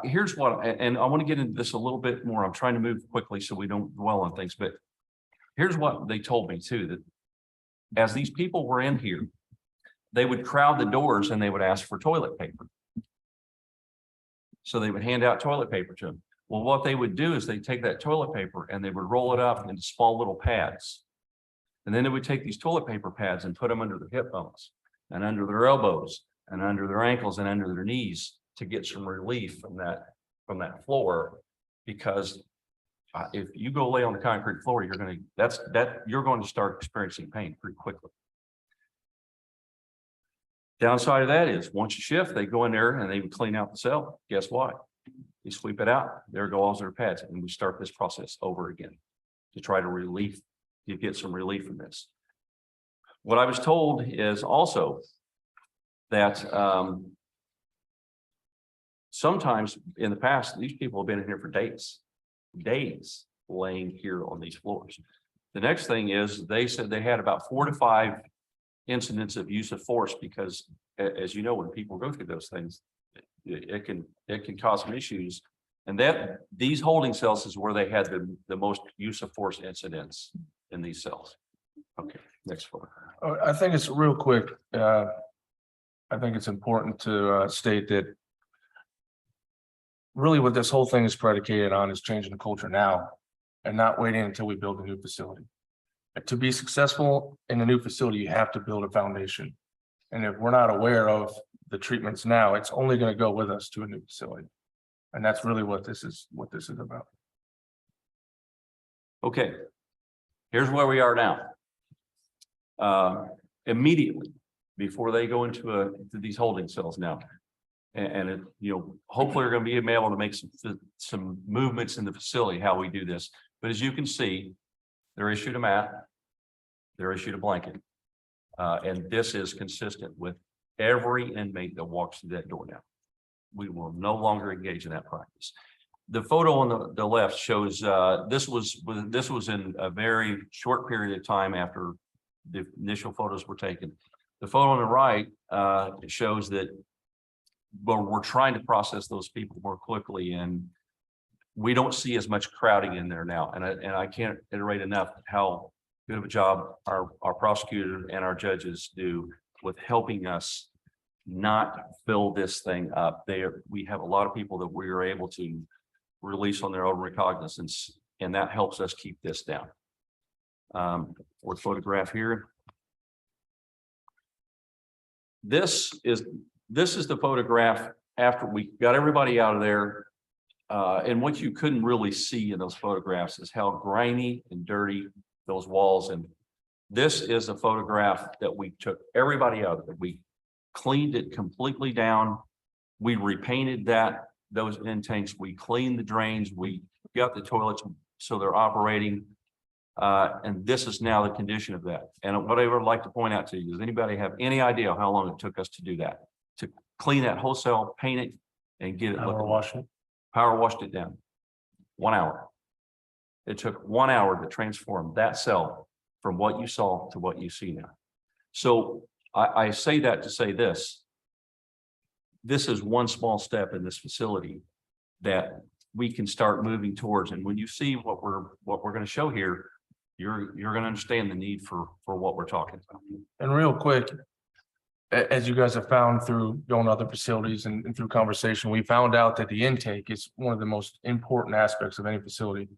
here's what, and I want to get into this a little bit more. I'm trying to move quickly so we don't dwell on things, but here's what they told me too, that as these people were in here, they would crowd the doors and they would ask for toilet paper. So they would hand out toilet paper to them. Well, what they would do is they take that toilet paper and they would roll it up into small little pads. And then they would take these toilet paper pads and put them under their hip bones and under their elbows and under their ankles and under their knees to get some relief from that floor. Because if you go lay on the concrete floor, you're going to start experiencing pain pretty quickly. Downside of that is once you shift, they go in there and they would clean out the cell. Guess what? You sweep it out. There go all their pads, and we start this process over again to try to get some relief from this. What I was told is also that sometimes in the past, these people have been in here for days laying here on these floors. The next thing is they said they had about 4 to 5 incidents of use of force, because as you know, when people go through those things, it can cause some issues. And that these holding cells is where they had the most use of force incidents in these cells. Okay, next photo. I think it's real quick. I think it's important to state that really what this whole thing is predicated on is changing the culture now and not waiting until we build a new facility. To be successful in a new facility, you have to build a foundation. And if we're not aware of the treatments now, it's only going to go with us to a new facility. And that's really what this is about. Okay, here's where we are now. Immediately before they go into these holding cells now, and hopefully we're going to be able to make some movements in the facility how we do this. But as you can see, they're issued a mat, they're issued a blanket, and this is consistent with every inmate that walks through that door now. We will no longer engage in that practice. The photo on the left shows this was in a very short period of time after the initial photos were taken. The photo on the right shows that we're trying to process those people more quickly, and we don't see as much crowding in there now. And I can't iterate enough how good of a job our prosecutor and our judges do with helping us not fill this thing up. We have a lot of people that we are able to release on their own recognizance, and that helps us keep this down. Or photograph here. This is the photograph after we got everybody out of there. And what you couldn't really see in those photographs is how grimy and dirty those walls. And this is a photograph that we took everybody out of it. We cleaned it completely down. We repainted those intakes. We cleaned the drains. We got the toilets so they're operating. And this is now the condition of that. And what I would like to point out to you, does anybody have any idea how long it took us to do that? To clean that whole cell, paint it, and get it looking. Power washed it down. 1 hour. It took 1 hour to transform that cell from what you saw to what you see now. So I say that to say this. This is one small step in this facility that we can start moving towards. And when you see what we're going to show here, you're going to understand the need for what we're talking about. And real quick, as you guys have found through going to other facilities and through conversation, we found out that the intake is one of the most important aspects of any facility.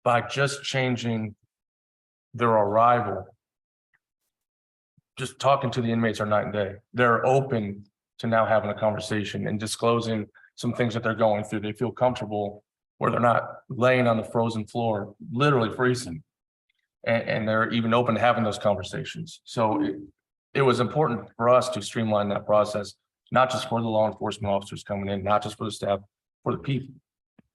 By just changing their arrival, just talking to the inmates are night and day. They're open to now having a conversation and disclosing some things that they're going through. They feel comfortable where they're not laying on the frozen floor, literally freezing. And they're even open to having those conversations. So it was important for us to streamline that process, not just for the law enforcement officers coming in, not just for the staff, for the people.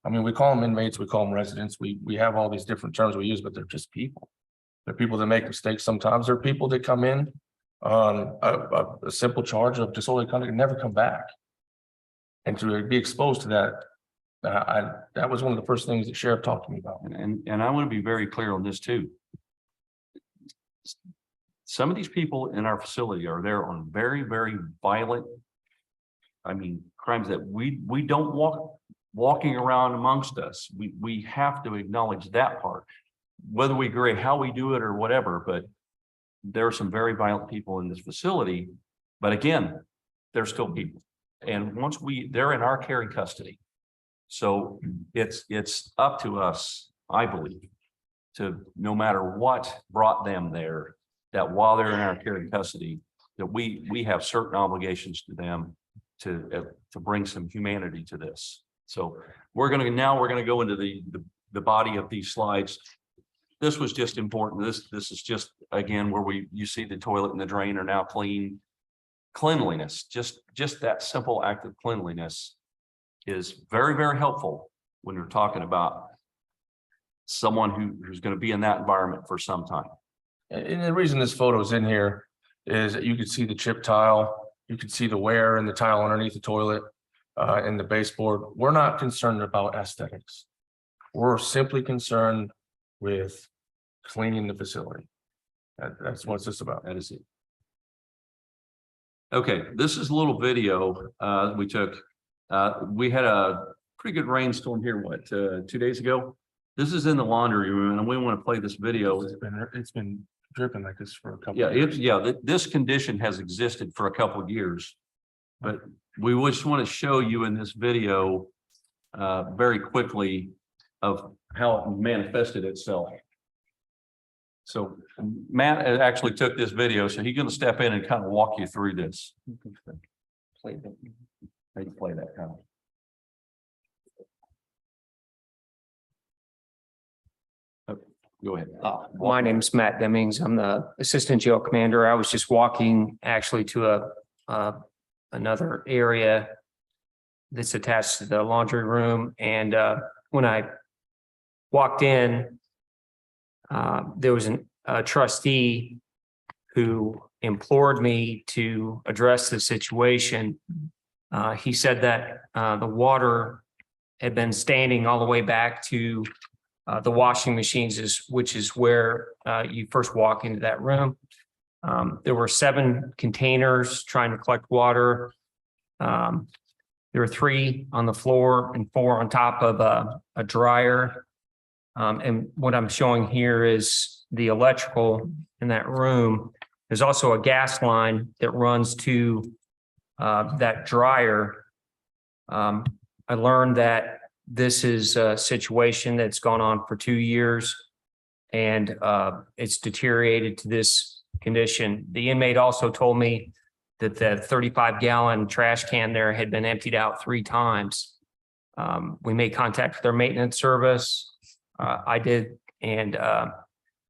I mean, we call them inmates, we call them residents. We have all these different terms we use, but they're just people. They're people that make mistakes. Sometimes they're people that come in on a simple charge of disorderly conduct and never come back. And to be exposed to that, that was one of the first things the sheriff talked to me about. And I want to be very clear on this too. Some of these people in our facility are there on very, very violent, I mean, crimes that we don't walking around amongst us. We have to acknowledge that part, whether we agree how we do it or whatever, but there are some very violent people in this facility. But again, they're still people. And once they're in our care and custody. So it's up to us, I believe, to no matter what brought them there, that while they're in our care and custody, that we have certain obligations to them to bring some humanity to this. So we're going to go into the body of these slides. This was just important. This is just, again, where you see the toilet and the drain are now clean. Cleanliness, just that simple act of cleanliness is very, very helpful when you're talking about someone who's going to be in that environment for some time. And the reason this photo is in here is that you could see the chip tile, you could see the wear in the tile underneath the toilet, and the baseboard. We're not concerned about aesthetics. We're simply concerned with cleaning the facility. That's what it's about. That is it. Okay, this is a little video we took. We had a pretty good rainstorm here, 2 days ago? This is in the laundry room, and we want to play this video. It's been dripping like this for a couple. This condition has existed for a couple of years, but we just want to show you in this video very quickly of how it manifested itself. So Matt actually took this video, so he's going to step in and kind of walk you through this. Play that kind of. Go ahead. My name's Matt Demings. I'm the Assistant Jail Commander. I was just walking actually to another area that's attached to the laundry room. And when I walked in, there was a trustee who implored me to address the situation. He said that the water had been standing all the way back to the washing machines, which is where you first walk into that room. There were 7 containers trying to collect water. There were 3 on the floor and 4 on top of a dryer. And what I'm showing here is the electrical in that room. There's also a gas line that runs to that dryer. I learned that this is a situation that's gone on for 2 years, and it's deteriorated to this condition. The inmate also told me that the 35-gallon trash can there had been emptied out 3 times. We made contact with their maintenance service. I did, and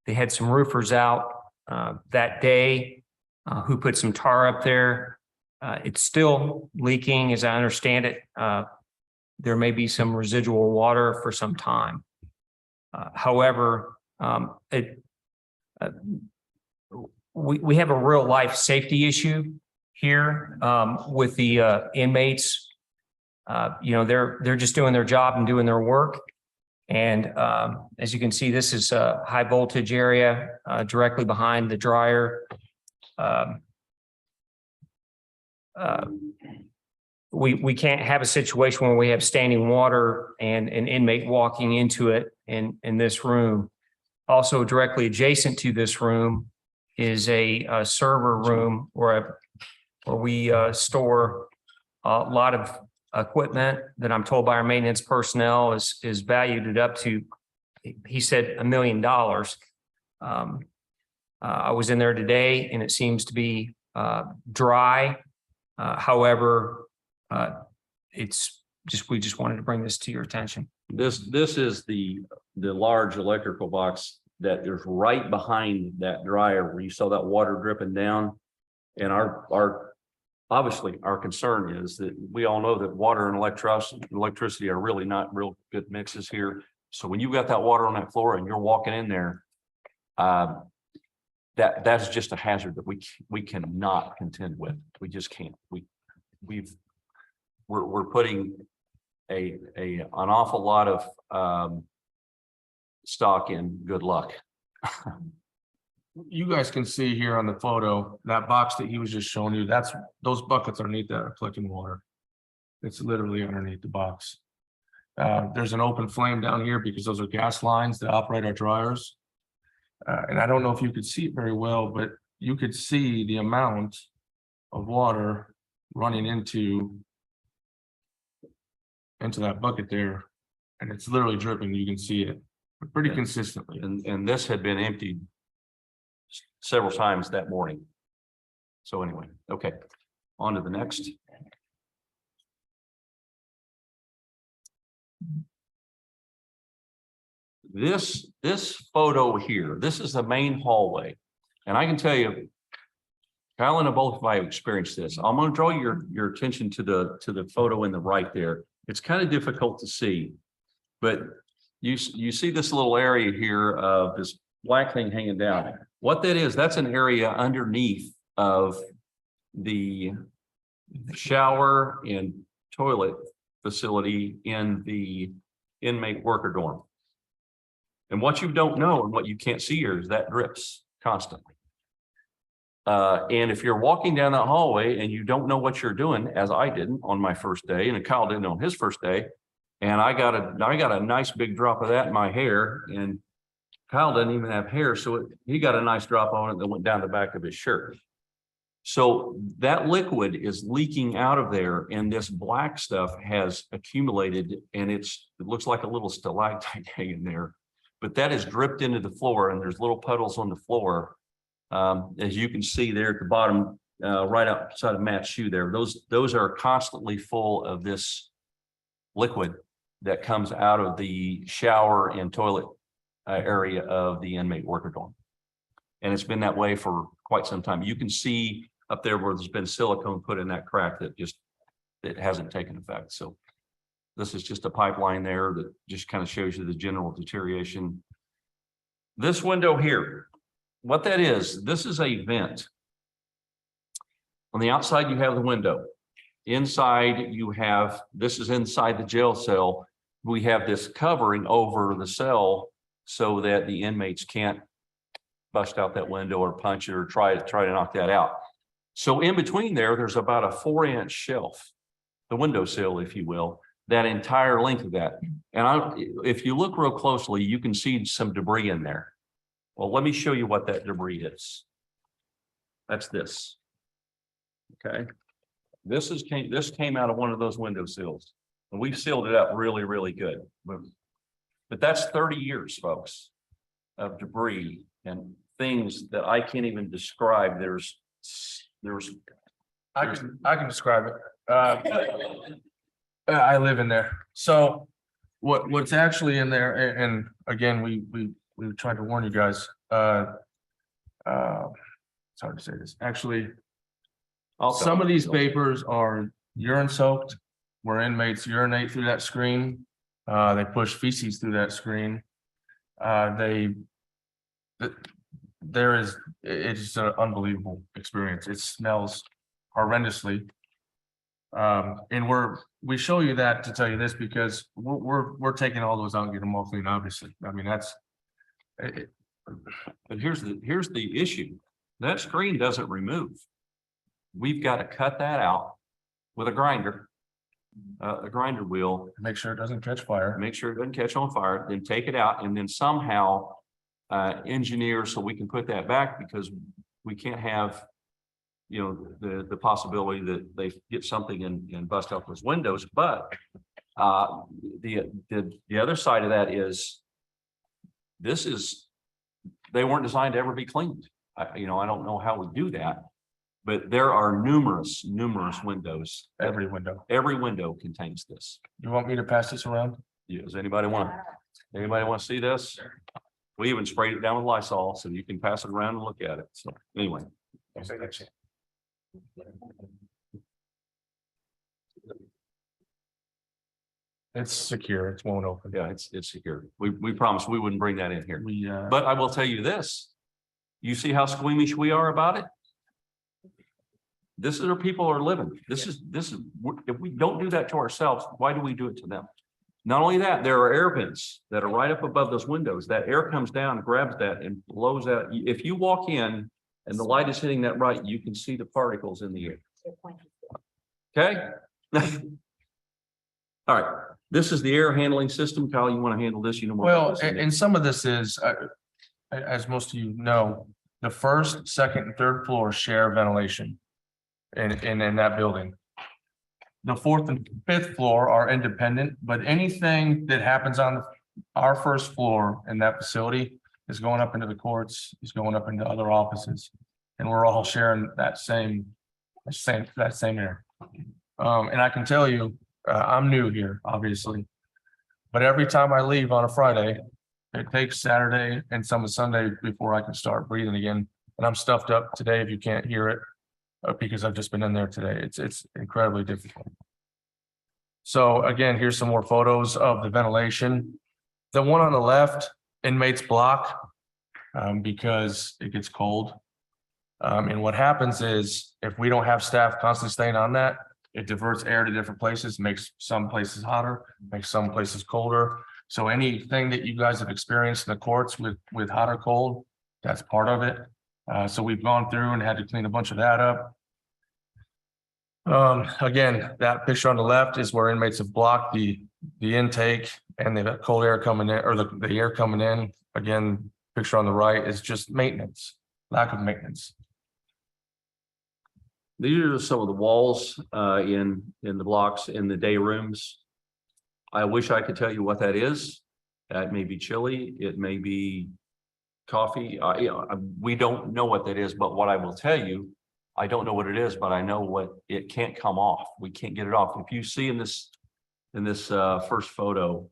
they had some roofers out that day who put some tar up there. It's still leaking, as I understand it. There may be some residual water for some time. However, we have a real life safety issue here with the inmates. They're just doing their job and doing their work. And as you can see, this is a high voltage area directly behind the dryer. We can't have a situation where we have standing water and an inmate walking into it in this room. Also directly adjacent to this room is a server room where we store a lot of equipment that I'm told by our maintenance personnel is valued at up to, he said, $1 million. I was in there today and it seems to be dry. However, it's we just wanted to bring this to your attention. This is the large electrical box that is right behind that dryer where you saw that water dripping down. And obviously our concern is that we all know that water and electricity are really not real good mixes here. So when you've got that water on that floor and you're walking in there, that's just a hazard that we cannot contend with. We just can't. We're putting an awful lot of stock in good luck. You guys can see here on the photo, that box that he was just showing you, those buckets underneath that are collecting water. It's literally underneath the box. There's an open flame down here because those are gas lines that operate our dryers. And I don't know if you could see it very well, but you could see the amount of water running into that bucket there. And it's literally dripping. You can see it pretty consistently. And this had been emptied several times that morning. So anyway, okay, on to the next. This photo here, this is the main hallway. And I can tell you, Kyle and I both have experienced this. I'm going to draw your attention to the photo in the right there. It's kind of difficult to see, but you see this little area here of this black thing hanging down. What that is, that's an area underneath of the shower and toilet facility in the inmate worker dorm. And what you don't know and what you can't see here is that drips constantly. And if you're walking down that hallway and you don't know what you're doing, as I didn't on my first day, and Kyle didn't on his first day, and I got a nice big drop of that in my hair, and Kyle doesn't even have hair, so he got a nice drop on it that went down the back of his shirt. So that liquid is leaking out of there, and this black stuff has accumulated, and it looks like a little stalactite hanging there. But that is dripped into the floor, and there's little puddles on the floor. As you can see there at the bottom, right outside of Matt's shoe there, those are constantly full of this liquid that comes out of the shower and toilet area of the inmate worker dorm. And it's been that way for quite some time. You can see up there where there's been silicone put in that crack that it hasn't taken effect. So this is just a pipeline there that just kind of shows you the general deterioration. This window here, what that is, this is a vent. On the outside, you have the window. Inside, this is inside the jail cell. We have this covering over the cell so that the inmates can't bust out that window or punch it or try to knock that out. So in between there's about a 4-inch shelf, the windowsill, if you will, that entire length of that. And if you look real closely, you can see some debris in there. Well, let me show you what that debris is. That's this. Okay. This came out of one of those windowsills, and we've sealed it up really, really good. But that's 30 years, folks, of debris and things that I can't even describe. I can describe it. I live in there. So what's actually in there, and again, we tried to warn you guys. It's hard to say this. Actually, some of these papers are urine soaked, where inmates urinate through that screen. They push feces through that screen. It's an unbelievable experience. It smells horrendously. And we show you that to tell you this because we're taking all those out and getting them all clean, obviously. I mean, that's it. But here's the issue. That screen doesn't remove. We've got to cut that out with a grinder wheel. Make sure it doesn't catch fire. Make sure it doesn't catch on fire, then take it out and then somehow engineer so we can put that back, because we can't have, the possibility that they get something and bust out those windows. But the other side of that is they weren't designed to ever be cleaned. I don't know how we do that. But there are numerous windows. Every window. Every window contains this. You want me to pass this around? Yeah, does anybody want to see this? We even sprayed it down with Lysol, so you can pass it around and look at it. So anyway. It's secure. It won't open. Yeah, it's secure. We promised we wouldn't bring that in here. We, But I will tell you this. You see how squeamish we are about it? This is where people are living. This is, if we don't do that to ourselves, why do we do it to them? Not only that, there are air vents that are right up above those windows. That air comes down, grabs that and blows out. If you walk in and the light is hitting that right, you can see the particles in the air. Okay? All right, this is the air handling system. Kyle, you want to handle this? You know more about well, this than me. and some of this is, as most of you know, the first, second, and third floor share ventilation in that building. The fourth and fifth floor are independent, but anything that happens on our first floor in that facility is going up into the courts, is going up into other offices. And we're all sharing that same air. And I can tell you, I'm new here, obviously. But every time I leave on a Friday, it takes Saturday and some of Sunday before I can start breathing again. And I'm stuffed up today if you can't hear it. Because I've just been in there today. It's incredibly difficult. So again, here's some more photos of the ventilation. The one on the left, inmates block, because it gets cold. And what happens is if we don't have staff constantly staying on that, it diverts air to different places, makes some places hotter, makes some places colder. So anything that you guys have experienced in the courts with hot or cold, that's part of it. So we've gone through and had to clean a bunch of that up. Again, that picture on the left is where inmates have blocked the intake and the cold air coming in, or the air coming in. Again, picture on the right is just maintenance, lack of maintenance. These are some of the walls in the blocks in the day rooms. I wish I could tell you what that is. It may be chili, it may be coffee. We don't know what that is, but what I will tell you, I don't know what it is, but I know what it can't come off. We can't get it off. If you see in this first photo,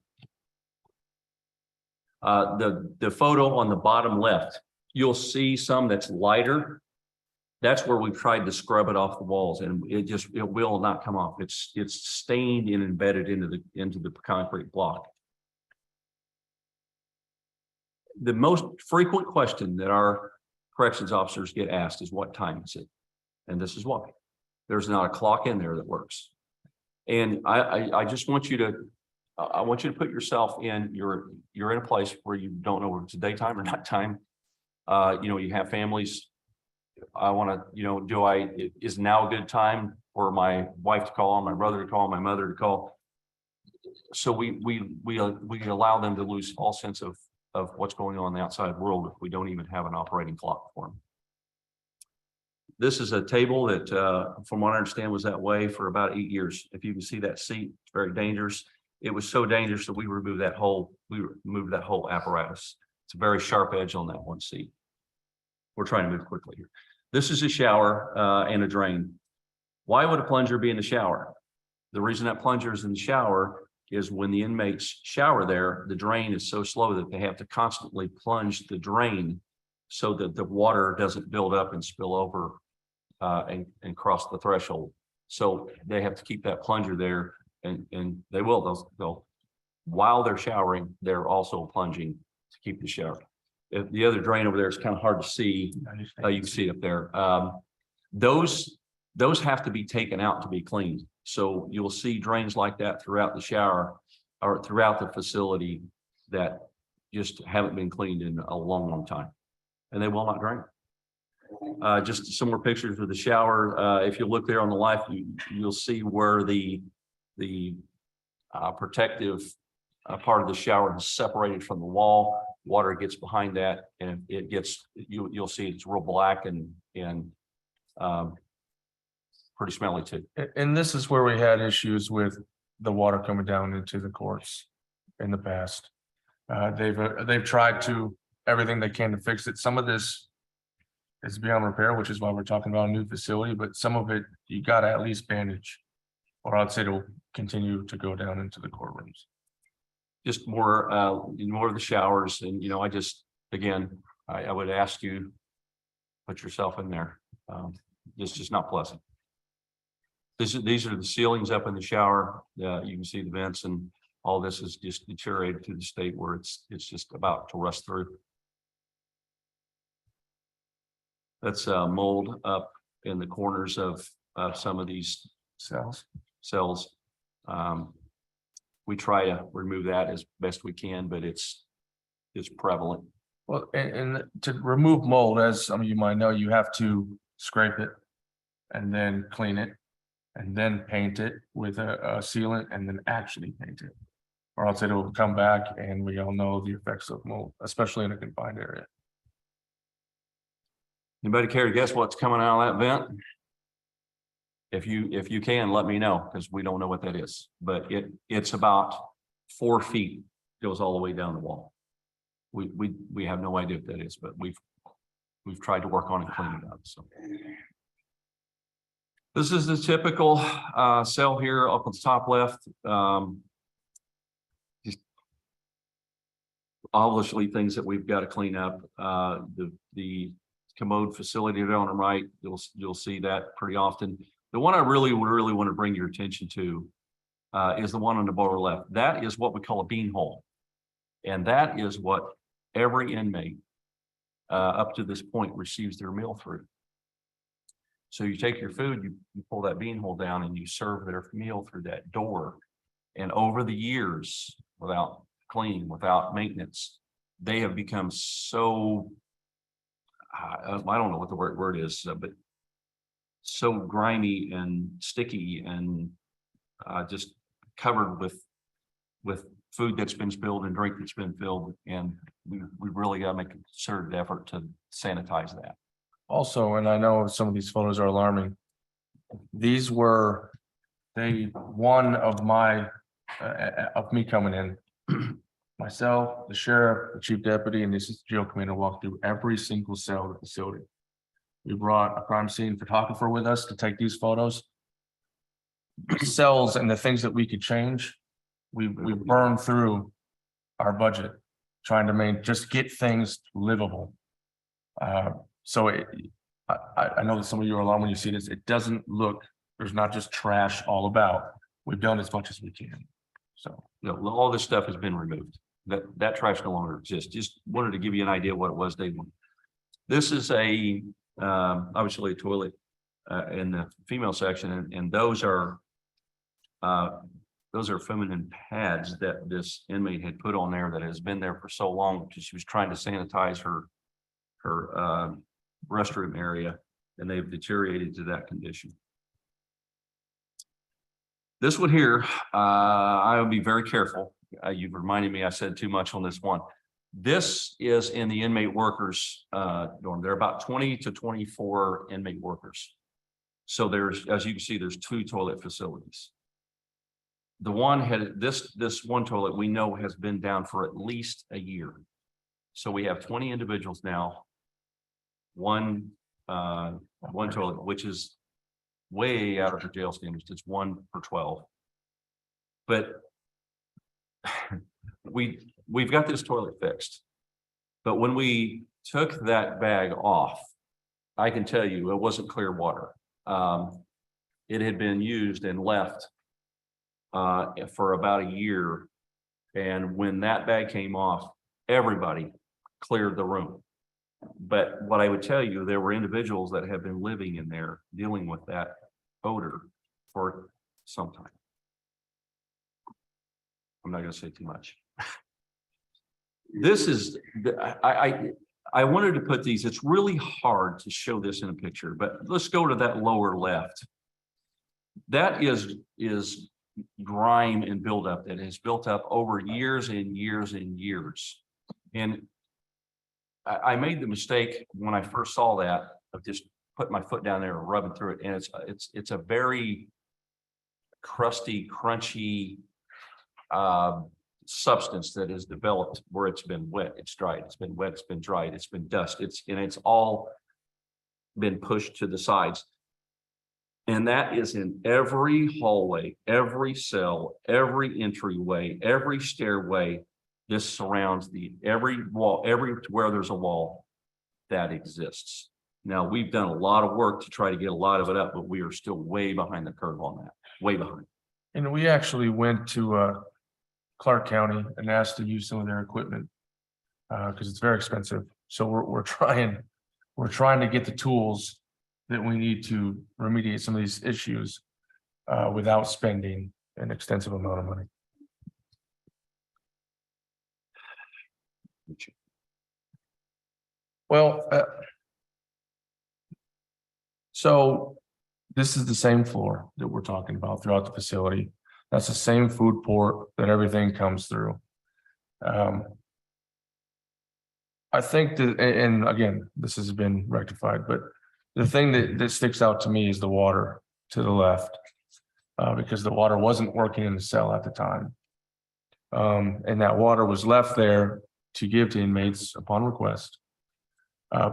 the photo on the bottom left, you'll see some that's lighter. That's where we've tried to scrub it off the walls, and it will not come off. It's stained and embedded into the concrete block. The most frequent question that our corrections officers get asked is, what time is it? And this is why. There's not a clock in there that works. And I just want you to put yourself in, you're in a place where you don't know if it's daytime or nighttime. You have families. I want to, is now a good time for my wife to call, my brother to call, my mother to call? So we allow them to lose all sense of what's going on in the outside world if we don't even have an operating clock for them. This is a table that, from what I understand, was that way for about 8 years. If you can see that seat, it's very dangerous. It was so dangerous that we removed that whole apparatus. It's a very sharp edge on that one seat. We're trying to move quickly here. This is a shower and a drain. Why would a plunger be in the shower? The reason that plunger is in the shower is when the inmates shower there, the drain is so slow that they have to constantly plunge the drain so that the water doesn't build up and spill over and cross the threshold. So they have to keep that plunger there, and they will. They'll while they're showering, they're also plunging to keep the shower. If the other drain over there is kind of hard to see, you can see it up there. Those have to be taken out to be cleaned. So you'll see drains like that throughout the shower or throughout the facility that just haven't been cleaned in a long, long time, and they will not drain. Just some more pictures of the shower. If you look there on the left, you'll see where the protective part of the shower is separated from the wall. Water gets behind that, and it gets, you'll see it's real black and pretty smelly too. And this is where we had issues with the water coming down into the courts in the past. They've tried to everything they can to fix it. Some of this is beyond repair, which is why we're talking about a new facility, but some of it you gotta at least bandage. Or I'd say it'll continue to go down into the courtrooms. Just more of the showers and, I just, again, I would ask you, put yourself in there. It's just not pleasant. These are the ceilings up in the shower. You can see the vents and all this is just deteriorated to the state where it's just about to rust through. That's mold up in the corners of some of these cells. We try to remove that as best we can, but it's prevalent. Well, and to remove mold, as some of you might know, you have to scrape it and then clean it and then paint it with a sealant and then actually paint it. Or else it will come back and we all know the effects of mold, especially in a confined area. Anybody care to guess what's coming out of that vent? If you can, let me know, because we don't know what that is, but it's about 4 feet, goes all the way down the wall. We have no idea what that is, but we've tried to work on it, clean it up, so. This is the typical cell here up on the top left. Just obviously things that we've got to clean up. The commode facility down on the right, you'll see that pretty often. The one I really want to bring your attention to is the one on the lower left. That is what we call a bean hole. And that is what every inmate up to this point receives their meal through. So you take your food, you pull that bean hole down and you serve their meal through that door. And over the years, without cleaning, without maintenance, they have become so, I don't know what the word is, but so grimy and sticky and just covered with food that's been spilled and drink that's been filled. And we really got to make a concerted effort to sanitize that. Also, and I know some of these photos are alarming. These were one of me coming in. Myself, the sheriff, the chief deputy, and the assistant jail commander walked through every single cell of the facility. We brought a crime scene photographer with us to take these photos. Cells and the things that we could change, we burned through our budget trying to just get things livable. So I know that some of you are alarmed when you see this. It doesn't look, there's not just trash all about. We've done as much as we can. So all this stuff has been removed. That trash no longer exists. Just wanted to give you an idea what it was day one. This is obviously a toilet in the female section, and those are feminine pads that this inmate had put on there that has been there for so long because she was trying to sanitize her restroom area, and they've deteriorated to that condition. This one here, I would be very careful. You've reminded me I said too much on this one. This is in the inmate workers dorm. There are about 20 to 24 inmate workers. So there's, as you can see, there's 2 toilet facilities. The one had this one toilet we know has been down for at least a year. So we have 20 individuals now. One toilet, which is way out of the jail standards. It's 1 per 12. But we've got this toilet fixed. But when we took that bag off, I can tell you it wasn't clear water. It had been used and left for about a year. And when that bag came off, everybody cleared the room. But what I would tell you, there were individuals that have been living in there dealing with that odor for some time. I'm not going to say too much. This is, I wanted to put these, it's really hard to show this in a picture, but let's go to that lower left. That is grime and buildup that has built up over years and years and years. And I made the mistake when I first saw that of just putting my foot down there and rubbing through it. And it's a very crusty, crunchy substance that is developed where it's been wet, it's dried, it's been wet, it's been dried, it's been dust. It's all been pushed to the sides. And that is in every hallway, every cell, every entryway, every stairway. This surrounds every wall, everywhere there's a wall that exists. Now, we've done a lot of work to try to get a lot of it up, but we are still way behind the curve on that, way behind. And we actually went to Clark County and asked to use some of their equipment. Because it's very expensive. So we're trying to get the tools that we need to remediate some of these issues without spending an extensive amount of money. Well, so this is the same floor that we're talking about throughout the facility. That's the same food port that everything comes through. I think that, and again, this has been rectified, but the thing that sticks out to me is the water to the left. Because the water wasn't working in the cell at the time. And that water was left there to give to inmates upon request.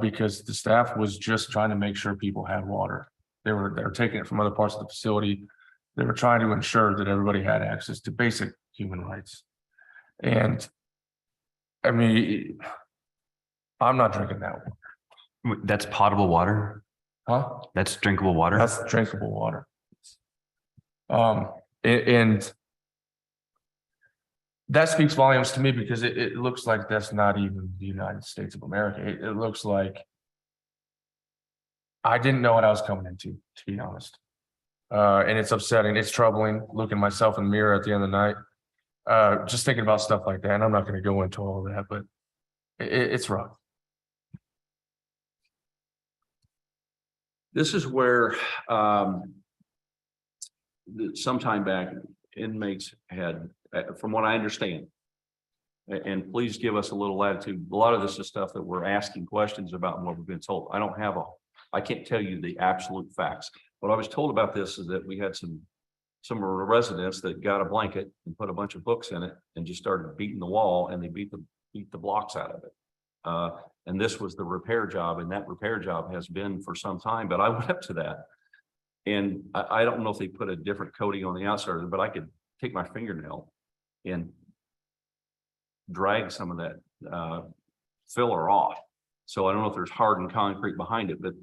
Because the staff was just trying to make sure people had water. They were taking it from other parts of the facility. They were trying to ensure that everybody had access to basic human rights. And I mean, I'm not drinking that water. That's potable water? Huh? That's drinkable water? That's drinkable water. And that speaks volumes to me because it looks like that's not even the United States of America. It looks like I didn't know what I was coming into, to be honest. And it's upsetting. It's troubling looking myself in the mirror at the end of the night. Just thinking about stuff like that. And I'm not going to go into all of that, but it's rough. This is where sometime back inmates had, from what I understand, and please give us a little latitude. A lot of this is stuff that we're asking questions about and what we've been told. I can't tell you the absolute facts. What I was told about this is that we had some of the residents that got a blanket and put a bunch of books in it and just started beating the wall, and they beat the blocks out of it. And this was the repair job, and that repair job has been for some time, but I went up to that. And I don't know if they put a different coating on the outside, but I could take my fingernail and drag some of that filler off. So I don't know if there's hardened concrete behind it, but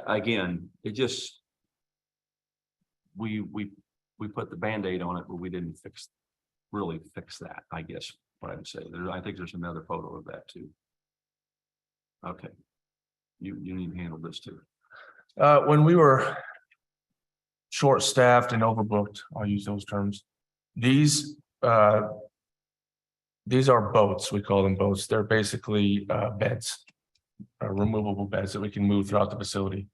again, it just, we put the Band-Aid on it, but we didn't really fix that, I guess what I would say. I think there's another photo of that too. Okay. You need to handle this too. When we were short-staffed and overbooked, I'll use those terms. These are boats. We call them boats. They're basically beds, removable beds that we can move throughout the facility.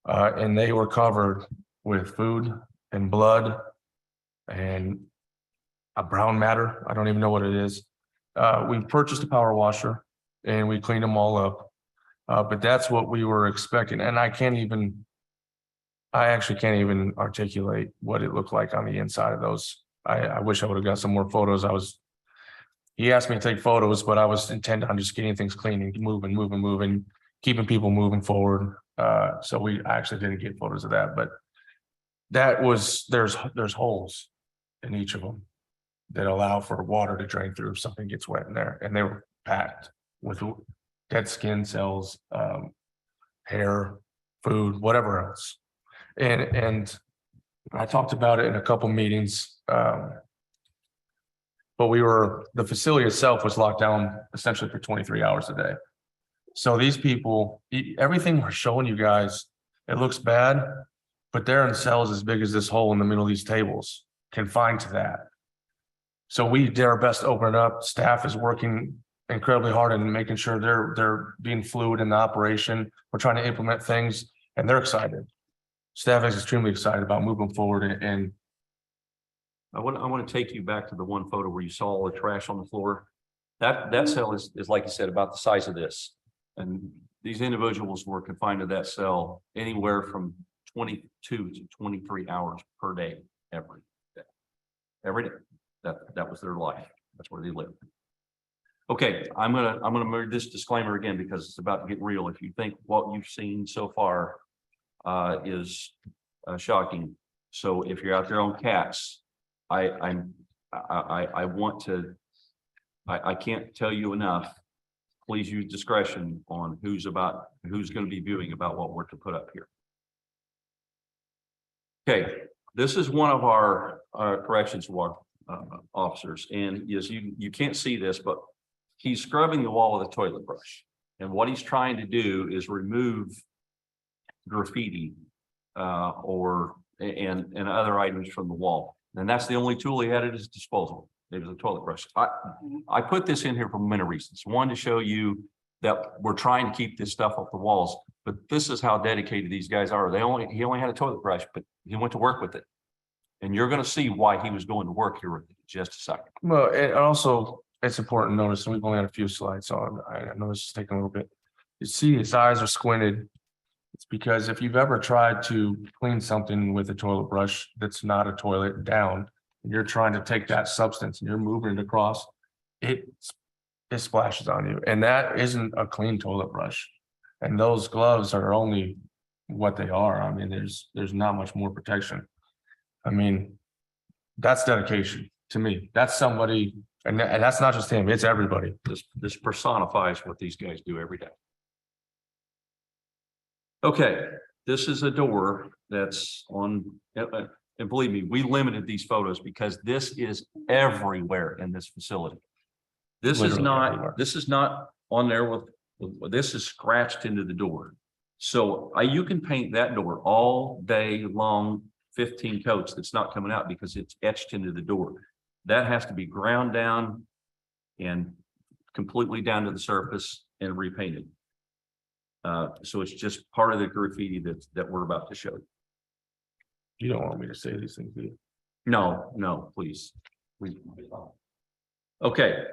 And they were covered with food and blood and a brown matter. I don't even know what it is. We purchased a power washer and we cleaned them all up. But that's what we were expecting. And I actually can't even articulate what it looked like on the inside of those. I wish I would have got some more photos. He asked me to take photos, but I was intent on just getting things clean and moving, keeping people moving forward. So I actually didn't get photos of that, but there's holes in each of them that allow for water to drain through if something gets wet in there. And they were packed with dead skin cells, hair, food, whatever else. And I talked about it in a couple meetings. But the facility itself was locked down essentially for 23 hours a day. So these people, everything we're showing you guys, it looks bad, but they're in cells as big as this hole in the middle of these tables, confined to that. So we did our best to open it up. Staff is working incredibly hard and making sure they're being fluid in the operation. We're trying to implement things and they're excited. Staff is extremely excited about moving forward. And I want to take you back to the one photo where you saw all the trash on the floor. That cell is like you said, about the size of this. And these individuals were confined to that cell anywhere from 22 to 23 hours per day, every day. That was their life. That's where they lived. Okay, I'm gonna move this disclaimer again because it's about to get real. If you think what you've seen so far is shocking. So if you're out there on cats, I want to, I can't tell you enough. Please use discretion on who's going to be viewing about what we're to put up here. Okay, this is one of our corrections officers, and yes, you can't see this, but he's scrubbing the wall with a toilet brush. And what he's trying to do is remove graffiti and other items from the wall. And that's the only tool he had at his disposal. It was a toilet brush. I put this in here for many reasons. One, to show you that we're trying to keep this stuff off the walls, but this is how dedicated these guys are. He only had a toilet brush, but he went to work with it. And you're going to see why he was going to work here in just a second. Well, and also it's important to notice, and we've only had a few slides on, I know this is taking a little bit. You see his eyes are squinted. It's because if you've ever tried to clean something with a toilet brush that's not a toilet down, and you're trying to take that substance and you're moving it across, it splashes on you. And that isn't a clean toilet brush. And those gloves are only what they are. I mean, there's not much more protection. I mean, that's dedication to me. That's somebody, and that's not just him, it's everybody. This personifies what these guys do every day. Okay, this is a door that's on, and believe me, we limited these photos because this is everywhere in this facility. This is not on there with, this is scratched into the door. So you can paint that door all day long, 15 coats that's not coming out because it's etched into the door. That has to be ground down and completely down to the surface and repainted. So it's just part of the graffiti that we're about to show you. You don't want me to say these things, do you? No, please. Okay.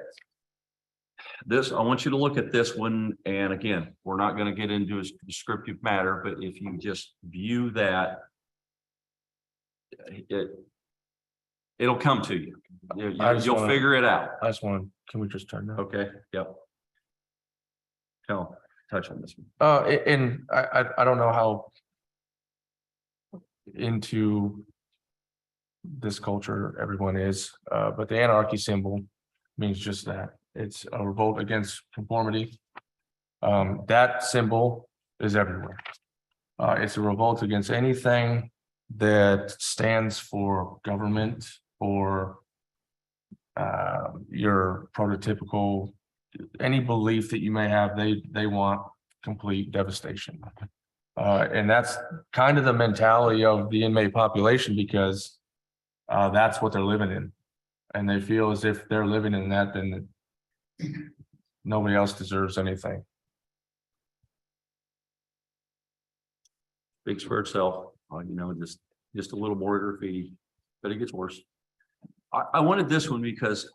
I want you to look at this one. And again, we're not going to get into a descriptive matter, but if you just view that, it'll come to you. You'll figure it out. I just want, can we just turn that? Okay, yep. Touch on this one. And I don't know how into this culture everyone is, but the anarchy symbol means just that. It's a revolt against conformity. That symbol is everywhere. It's a revolt against anything that stands for government or your prototypical, any belief that you may have, they want complete devastation. And that's kind of the mentality of the inmate population because that's what they're living in. And they feel as if they're living in that, then nobody else deserves anything. Speaks for itself, just a little more graffiti, but it gets worse. I wanted this one because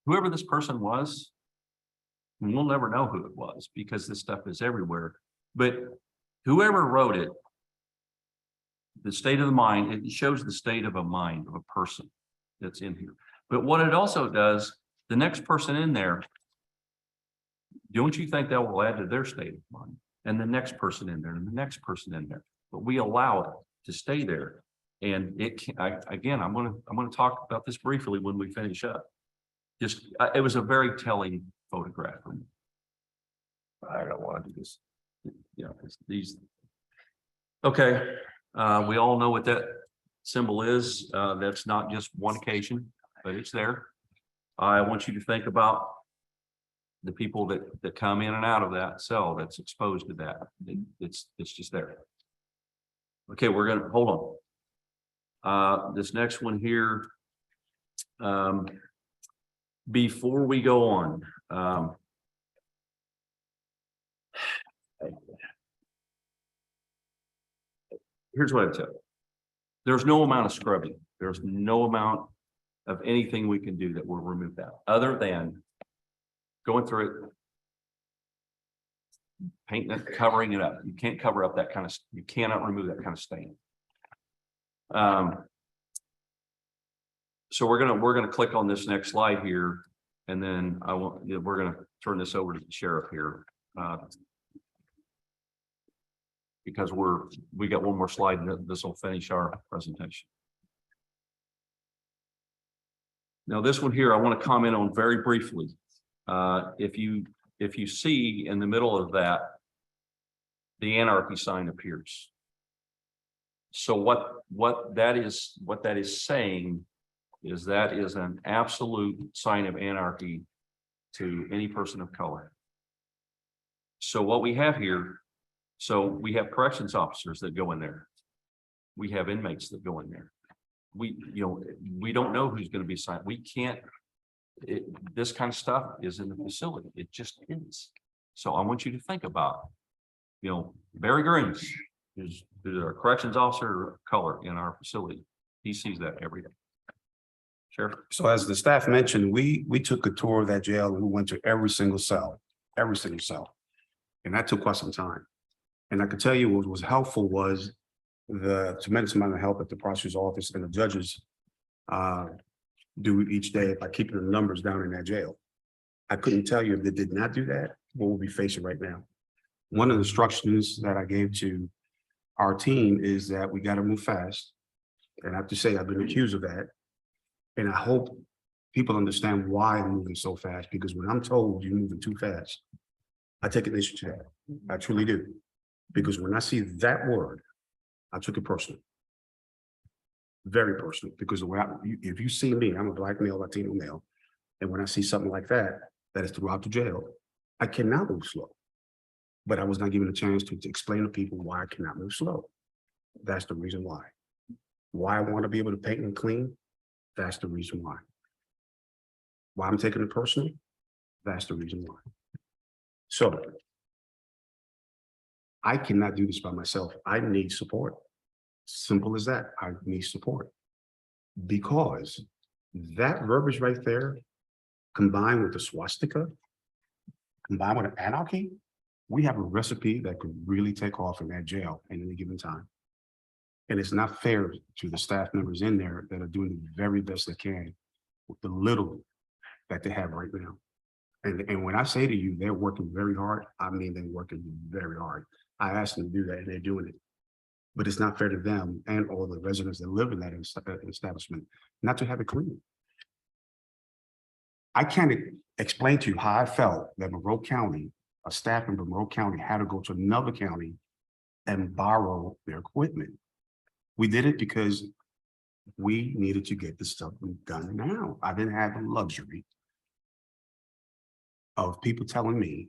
whoever this person was, we'll never know who it was because this stuff is everywhere. But whoever wrote it, the state of the mind, it shows the state of a mind of a person that's in here. But what it also does, the next person in there, don't you think that will add to their state of mind? And the next person in there, and the next person in there. But we allow it to stay there. And again, I'm going to talk about this briefly when we finish up. It was a very telling photograph for me. I don't want to do this. These. Okay, we all know what that symbol is. That's not just one occasion, but it's there. I want you to think about the people that come in and out of that cell that's exposed to that. It's just there. Okay, we're gonna hold on. This next one here. Before we go on, here's what I tell you. There's no amount of scrubbing. There's no amount of anything we can do that will remove that, other than going through it, painting it, covering it up. You can't cover up that kind of, you cannot remove that kind of stain. So we're gonna click on this next slide here, And then we're gonna turn this over to the sheriff here. Because we got one more slide and this will finish our presentation. Now, this one here, I want to comment on very briefly. If you see in the middle of that, the anarchy sign appears. So what that is saying is that is an absolute sign of anarchy to any person of color. So what we have here, so we have corrections officers that go in there. We have inmates that go in there. We don't know who's going to be signed. We can't, this kind of stuff is in the facility. It just is. So I want you to think about, Barry Greens is a corrections officer of color in our facility. He sees that every day. Sheriff. So as the staff mentioned, we took a tour of that jail and we went to every single cell. And that took quite some time. And I could tell you what was helpful was the tremendous amount of help that the prosecutor's office and the judges do each day by keeping the numbers down in that jail. I couldn't tell you if they did not do that, what we'll be facing right now. One of the instructions that I gave to our team is that we got to move fast. And I have to say, I've been accused of that. And I hope people understand why I'm moving so fast, because when I'm told you're moving too fast, I take an issue to that. I truly do. Because when I see that word, I took it personal. Very personal, because if you see me, I'm a Black male, Latino male. And when I see something like that, that is throughout the jail, I cannot move slow. But I was not given a chance to explain to people why I cannot move slow. That's the reason why. Why I want to be able to paint and clean, that's the reason why. Why I'm taking it personally, that's the reason why. So, I cannot do this by myself. I need support. Simple as that. I need support. Because that verbiage right there, combined with the swastika, combined with anarchy, we have a recipe that could really take off in that jail at any given time. And it's not fair to the staff members in there that are doing the very best they can with the little that they have right now. And when I say to you, they're working very hard, I mean, they're working very hard. I asked them to do that and they're doing it. But it's not fair to them and all the residents that live in that establishment not to have it clean. I can't explain to you how I felt that Monroe County, a staff member of Monroe County, had to go to another county and borrow their equipment. We did it because we needed to get this stuff done now. I didn't have the luxury of people telling me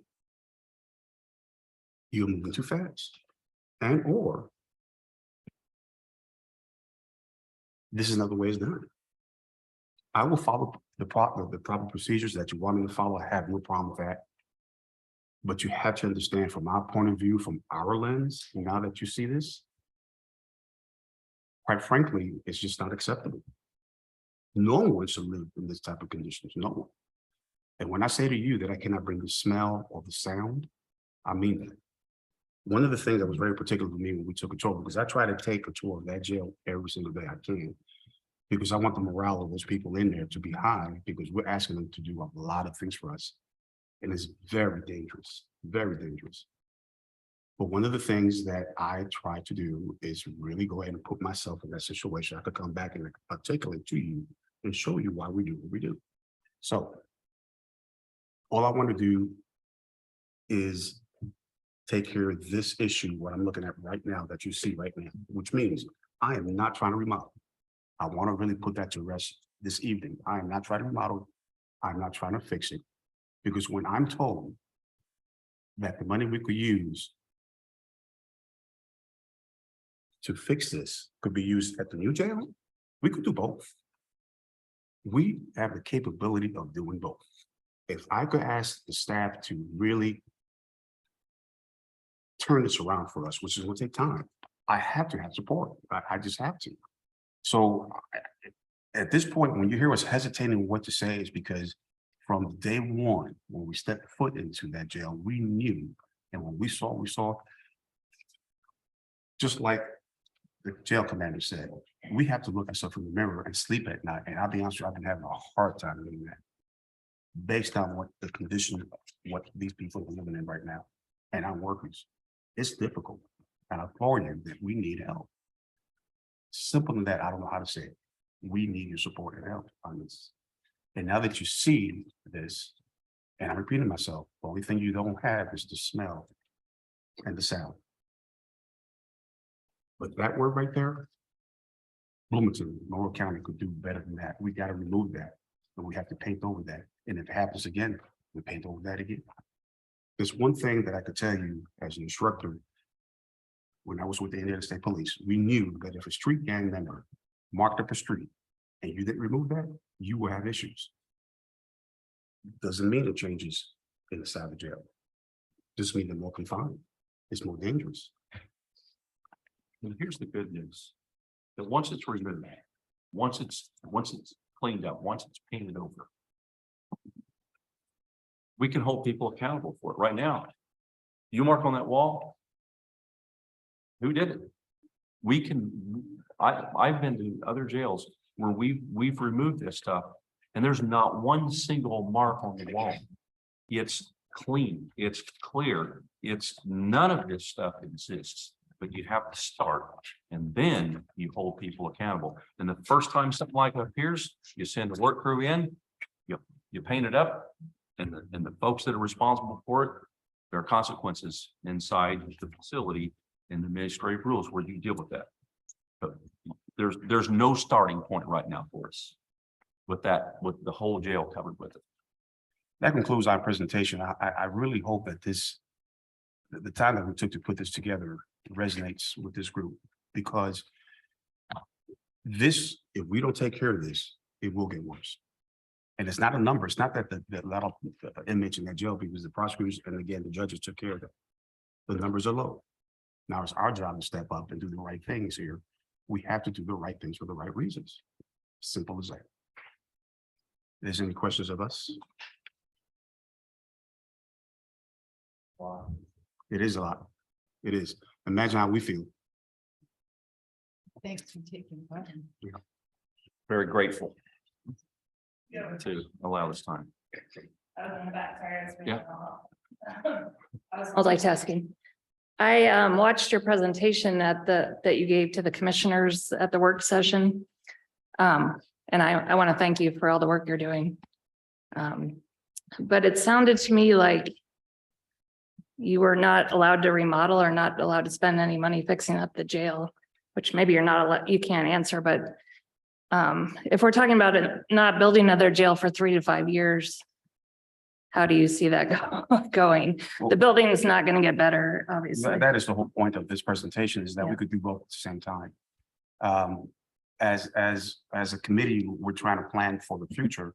you're moving too fast, and or this is not the way it's done. I will follow the proper procedures that you want me to follow. I have no problem with that. But you have to understand from our point of view, from our lens, now that you see this, quite frankly, it's just not acceptable. No one should live in this type of conditions, no one. And when I say to you that I cannot bring the smell or the sound, I mean that. One of the things that was very particular to me when we took a tour, because I try to take a tour of that jail every single day I can, because I want the morale of those people in there to be high, because we're asking them to do a lot of things for us. And it's very dangerous, very dangerous. But one of the things that I try to do is really go ahead and put myself in that situation. I could come back and articulate to you and show you why we do what we do. So all I want to do is take care of this issue, what I'm looking at right now that you see right now, which means I am not trying to remodel. I want to really put that to rest this evening. I am not trying to remodel. I'm not trying to fix it. Because when I'm told that the money we could use to fix this could be used at the new jail, we could do both. We have the capability of doing both. If I could ask the staff to really turn this around for us, which is going to take time, I have to have support. I just have to. So at this point, when you hear us hesitating what to say, is because from day one, when we stepped foot into that jail, we knew, and when we saw, just like the jail commander said, we have to look ourselves in the mirror and sleep at night. And I'll be honest with you, I've been having a hard time doing that. based on what the condition, what these people are living in right now and our workers. It's difficult. And I applaud you that we need help. Simple than that, I don't know how to say it. We need your support and help on this. And now that you see this, and I'm repeating myself, the only thing you don't have is the smell and the sound. But that word right there, Bloomington, Monroe County could do better than that. We got to remove that, but we have to paint over that. And if it happens again, we paint over that again. There's one thing that I could tell you as an instructor. When I was with the Indiana State Police, we knew that if a street gang member marked up a street and you didn't remove that, you will have issues. Doesn't mean it changes inside the jail. Just means they're more confined. It's more dangerous. And here's the good news, that once it's removed, once it's cleaned up, once it's painted over, we can hold people accountable for it. Right now, you mark on that wall, who did it? We can, I've been to other jails where we've removed this stuff and there's not one single mark on the wall. It's clean, it's clear, it's none of this stuff exists, but you have to start and then you hold people accountable. And the first time something like that appears, you send a work crew in, you paint it up, and the folks that are responsible for it, there are consequences inside the facility and the administrative rules where you deal with that. But there's no starting point right now for us with that, with the whole jail covered with it. That concludes our presentation. I really hope that the time that we took to put this together resonates with this group, because this, if we don't take care of this, it will get worse. And it's not a number. It's not that a lot of inmates in that jail, because the prosecutors and again, the judges took care of it. The numbers are low. Now it's our job to step up and do the right things here. We have to do the right things for the right reasons. Simple as that. There's any questions of us? Wow. It is a lot. It is. Imagine how we feel. Thanks for taking part. Very grateful to allow this time. Yeah. Multitasking. I watched your presentation that you gave to the commissioners at the work session. And I want to thank you for all the work you're doing. But it sounded to me like you were not allowed to remodel or not allowed to spend any money fixing up the jail, which maybe you're not allowed, you can't answer, but if we're talking about it, not building another jail for 3 to 5 years, how do you see that going? The building is not going to get better, obviously. That is the whole point of this presentation, is that we could do both at the same time. As a committee, we're trying to plan for the future.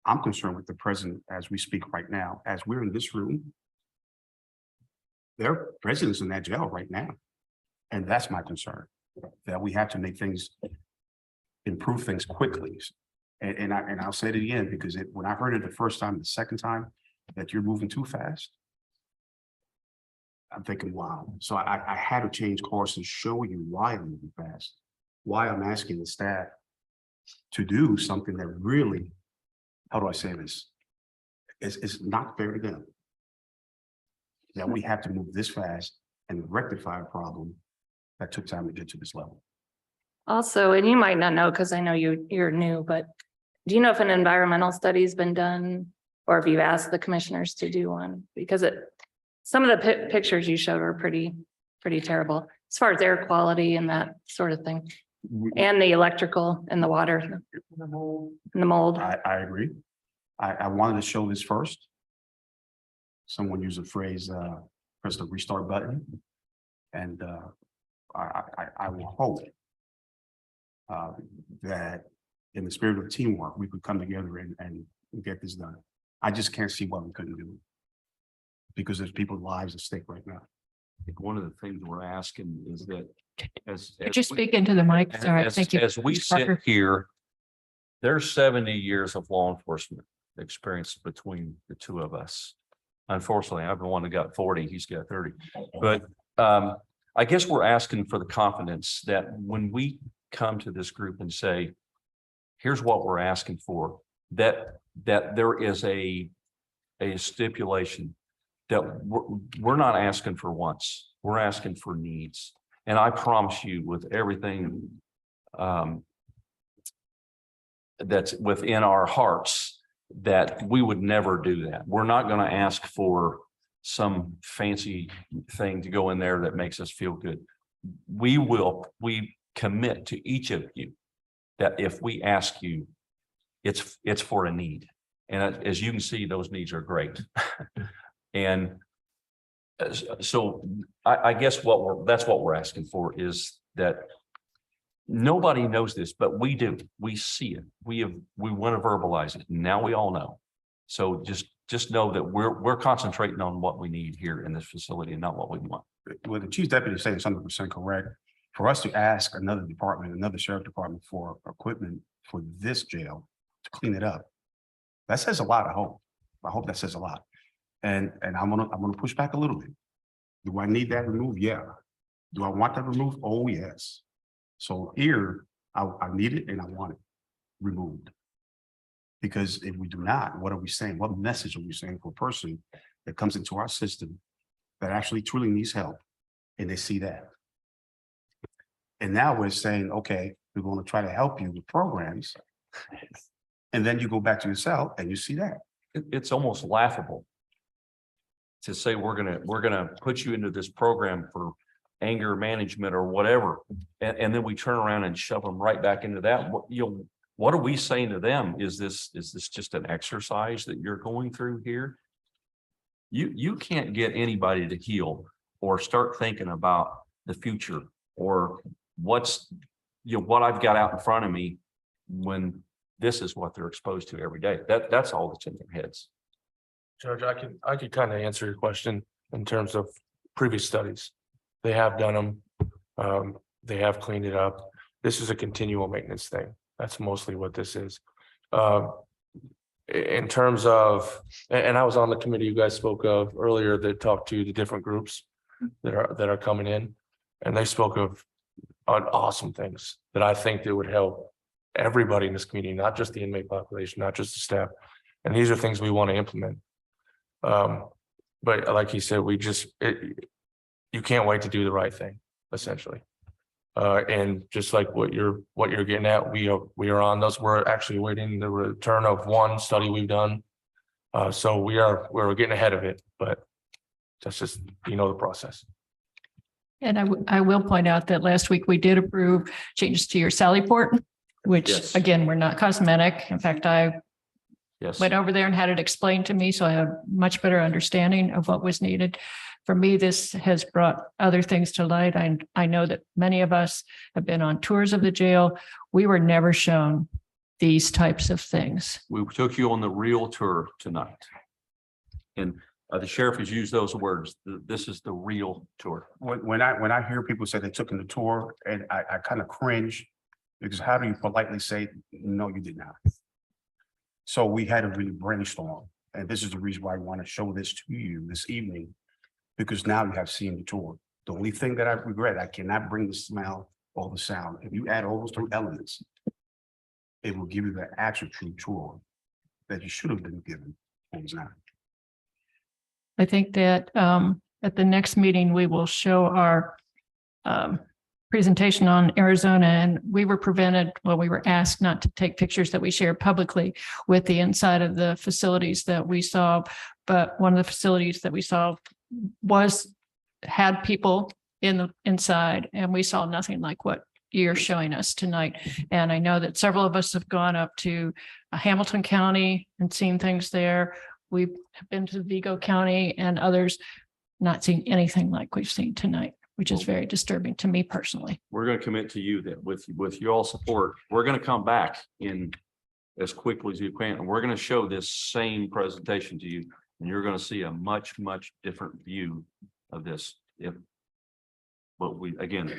I'm concerned with the present as we speak right now. As we're in this room, there are presidents in that jail right now. And that's my concern, that we have to make things, improve things quickly. And I'll say it again, because when I heard it the first time, the second time, that you're moving too fast, I'm thinking, wow. So I had to change course and show you why I'm moving fast, why I'm asking the staff to do something that really, how do I say this? It's not fair to them. That we have to move this fast and rectify a problem that took time to get to this level. Also, and you might not know, because I know you're new, but do you know if an environmental study's been done, or if you've asked the commissioners to do one? Because some of the pictures you showed are pretty terrible as far as air quality and that sort of thing, and the electrical and the water and the mold. I agree. I wanted to show this first. Someone used the phrase, press the restart button. And I will hope that in the spirit of teamwork, we could come together and get this done. I just can't see why we couldn't do it, because there's people's lives at stake right now. I think one of the things we're asking is that Could you speak into the mic? Sorry, thank you. As we sit here, there's 70 years of law enforcement experience between the two of us. Unfortunately, I'm the one that got 40, he's got 30. But I guess we're asking for the confidence that when we come to this group and say, here's what we're asking for, that there is a stipulation that we're not asking for wants, we're asking for needs. And I promise you with everything that's within our hearts, that we would never do that. We're not going to ask for some fancy thing to go in there that makes us feel good. We commit to each of you that if we ask you, it's for a need. And as you can see, those needs are great. And so I guess that's what we're asking for, is that nobody knows this, but we do. We see it. We want to verbalize it. Now we all know. So just know that we're concentrating on what we need here in this facility and not what we want. Well, the chief deputy is saying 100% correct. For us to ask another department, another sheriff department for equipment for this jail to clean it up, that says a lot. I hope that says a lot. And I'm gonna push back a little bit. Do I need that removed? Yeah. Do I want that removed? Oh, yes. So here, I need it and I want it removed. Because if we do not, what are we saying? What message are we saying for a person that comes into our system that actually truly needs help and they see that? And now we're saying, okay, we're going to try to help you with programs. And then you go back to your cell and you see that. It's almost laughable to say we're gonna put you into this program for anger management or whatever, and then we turn around and shove them right back into that. What are we saying to them? Is this just an exercise that you're going through here? You can't get anybody to heal or start thinking about the future or what I've got out in front of me when this is what they're exposed to every day. That's all that's in their heads. Judge, I could kind of answer your question in terms of previous studies. They have done them. They have cleaned it up. This is a continual maintenance thing. That's mostly what this is. In terms of, and I was on the committee you guys spoke of earlier that talked to the different groups that are coming in, and they spoke of awesome things that I think that would help everybody in this community, not just the inmate population, not just the staff. And these are things we want to implement. But like he said, you can't wait to do the right thing, essentially. And just like what you're getting at, we are on those. We're actually waiting the return of one study we've done. So we're getting ahead of it, but that's just, the process. And I will point out that last week we did approve changes to your Sally Port, which Yes. again, were not cosmetic. In fact, I Yes. went over there and had it explained to me, so I had a much better understanding of what was needed. For me, this has brought other things to light. I know that many of us have been on tours of the jail. We were never shown these types of things. We took you on the real tour tonight. And the sheriff has used those words. This is the real tour. When I hear people say they took in the tour, and I kind of cringe, because how do you politely say, no, you did not? So we had to really brainstorm. And this is the reason why I want to show this to you this evening, because now you have seen the tour. The only thing that I regret, I cannot bring the smell or the sound. If you add all those three elements, it will give you the actual true tour that you should have been given. It was not. I think that at the next meeting, we will show our presentation on Arizona, and we were asked not to take pictures that we shared publicly with the inside of the facilities that we saw. But one of the facilities that we saw had people in the inside, and we saw nothing like what you're showing us tonight. And I know that several of us have gone up to Hamilton County and seen things there. We've been to Vigo County and others, not seen anything like we've seen tonight, which is very disturbing to me personally. We're going to commit to you that with your all support, we're going to come back in as quickly as you can. And we're going to show this same presentation to you. And you're going to see a much, much different view of this. But we, again,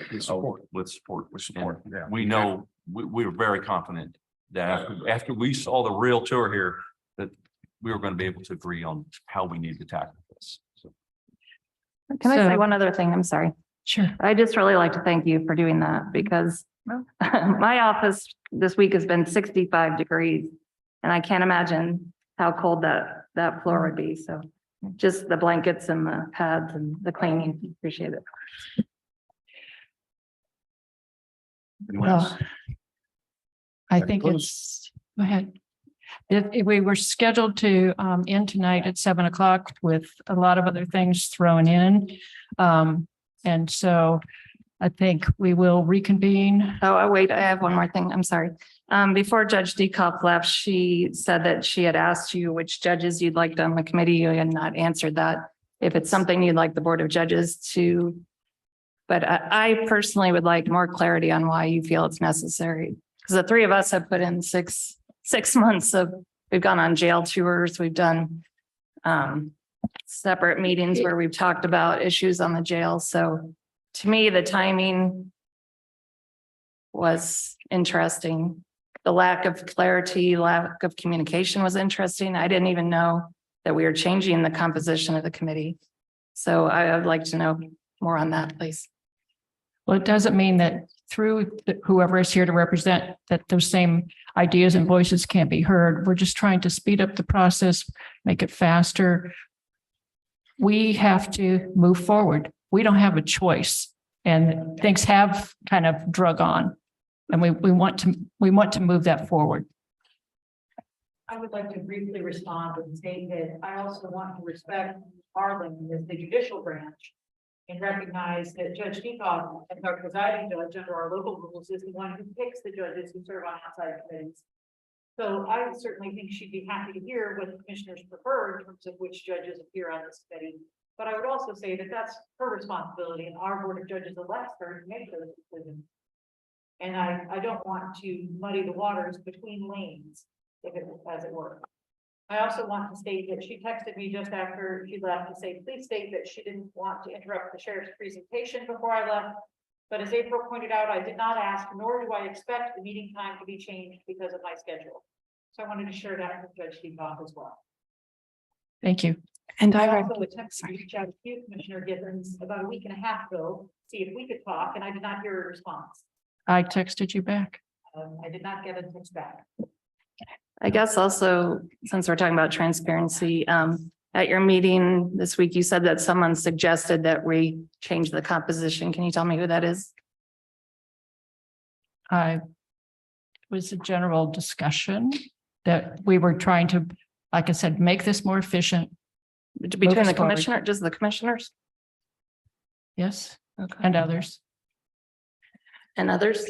with support. Yeah. We know, we were very confident that after we saw the real tour here, that we were going to be able to agree on how we need to tackle this. So. Can I say So- one other thing? I'm sorry. Sure. I just really like to thank you for doing that, because my office this week has been 65 degrees. And I can't imagine how cold that floor would be. So just the blankets and the pads and the cleaning, appreciate it. Well, I think it's, go ahead. If we were scheduled to end tonight at 7 o'clock with a lot of other things thrown in. And so I think we will reconvene. Oh, wait, I have one more thing. I'm sorry. Before Judge Dekoff left, she said that she had asked you which judges you'd like on the committee. You had not answered that. If it's something you'd like the Board of Judges to, but I personally would like more clarity on why you feel it's necessary. Because the three of us have put in six months of, we've gone on jail tours, we've done separate meetings where we've talked about issues on the jail. So to me, the timing was interesting. The lack of clarity, lack of communication was interesting. I didn't even know that we were changing the composition of the committee. So I would like to know more on that, please. Well, it doesn't mean that through whoever is here to represent that those same ideas and voices can't be heard. We're just trying to speed up the process, make it faster. We have to move forward. We don't have a choice, and things have kind of drug on, and we want to move that forward. I would like to briefly respond and state that I also want to respect Arlen as the judicial branch and recognize that Judge Dekoff, as our presiding judge under our local rules, is the one who picks the judges who serve on outside committees. So I certainly think she'd be happy to hear what the commissioners prefer in terms of which judges appear on this committee. But I would also say that that's her responsibility, and our Board of Judges elects her to make those decisions. And I don't want to muddy the waters between lanes, as it were. I also want to state that she texted me just after she left to say, please state that she didn't want to interrupt the sheriff's presentation before I left. But as April pointed out, I did not ask, nor do I expect the meeting time to be changed because of my schedule. So I wanted to share that with Judge Dekoff as well. Thank you. And I I also attempted to reach out to you, Commissioner Gibbons, about a week and a half ago, see if we could talk, and I did not hear a response. I texted you back. I did not get a text back. I guess also, since we're talking about transparency, at your meeting this week, you said that someone suggested that we change the composition. Can you tell me who that is? It was a general discussion that we were trying to, like I said, make this more efficient. Between us the forward. commissioner, just the commissioners Yes, okay. and others. And others?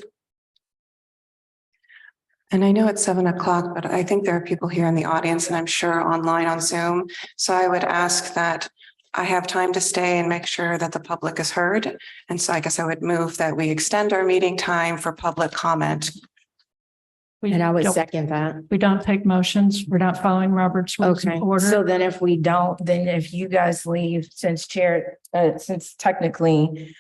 And I know it's 7 o'clock, but I think there are people here in the audience and I'm sure online on Zoom. So I would ask that I have time to stay and make sure that the public is heard. And so I guess I would move that we extend our meeting time for public comment. And I would don't- second that. We don't take motions. We're not following Robert's rules of Okay, order. so then if we don't, then if you guys leave, since technically,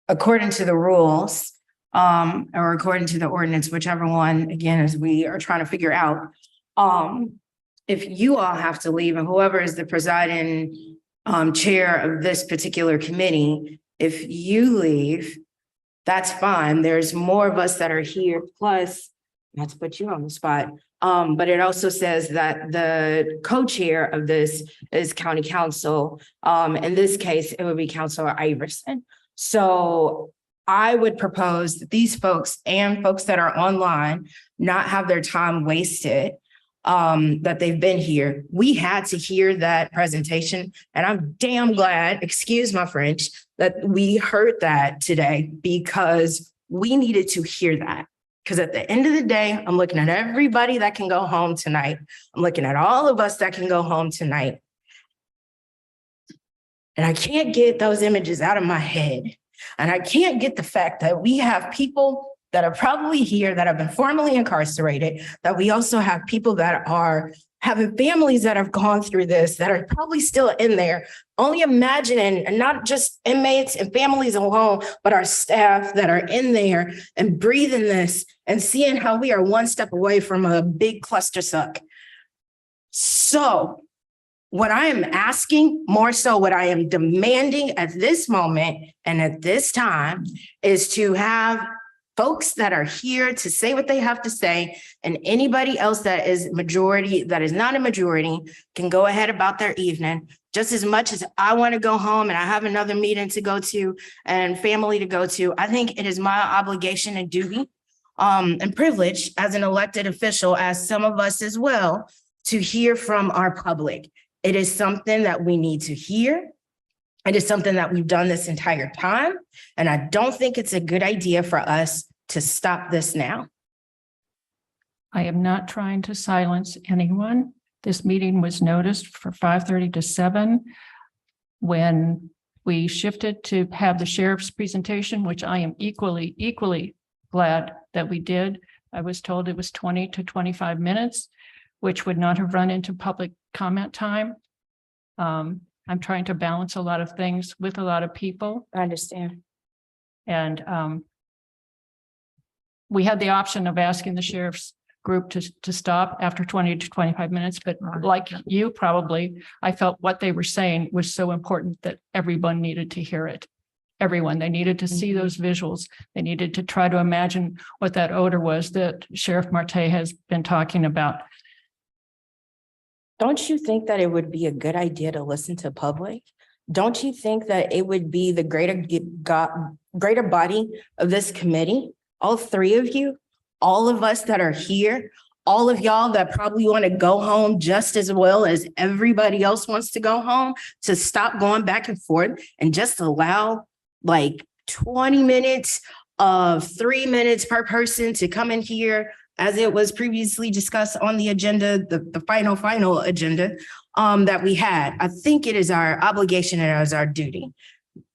according to the rules, or according to the ordinance, whichever one, again, as we are trying to figure out, if you all have to leave and whoever is the presiding chair of this particular committee, if you leave, that's fine. There's more of us that are here, plus, not to put you on the spot, but it also says that the co-chair of this is county council. In this case, it would be Councilor Iverson. So I would propose that these folks and folks that are online not have their time wasted, that they've been here. We had to hear that presentation, and I'm damn glad, excuse my French, that we heard that today because we needed to hear that. Because at the end of the day, I'm looking at everybody that can go home tonight. I'm looking at all of us that can go home tonight. And I can't get those images out of my head. And I can't get the fact that we have people that are probably here that have been formerly incarcerated, that we also have people that are having families that have gone through this, that are probably still in there. Only imagining, and not just inmates and families alone, but our staff that are in there and breathing this and seeing how we are one step away from a big cluster suck. So what I am asking, more so what I am demanding at this moment and at this time, is to have folks that are here to say what they have to say, and anybody else that is majority, that is not a majority, can go ahead about their evening. Just as much as I want to go home and I have another meeting to go to and family to go to, I think it is my obligation and duty and privilege as an elected official, as some of us as well, to hear from our public. It is something that we need to hear. It is something that we've done this entire time. And I don't think it's a good idea for us to stop this now. I am not trying to silence anyone. This meeting was noticed for 5:30 to 7. When we shifted to have the sheriff's presentation, which I am equally glad that we did. I was told it was 20 to 25 minutes, which would not have run into public comment time. I'm trying to balance a lot of things with a lot of people. I understand. And we had the option of asking the sheriff's group to stop after 20 to 25 minutes, but like you probably, I felt what they were saying was so important that everyone needed to hear it. Everyone, they needed to see those visuals. They needed to try to imagine what that odor was that Sheriff Marte has been talking about. Don't you think that it would be a good idea to listen to public? Don't you think that it would be the greater body of this committee, all three of you, all of us that are here, all of y'all that probably want to go home just as well as everybody else wants to go home, to stop going back and forth and just allow like 20 minutes of 3 minutes per person to come in here, as it was previously discussed on the agenda, the final agenda that we had. I think it is our obligation and as our duty.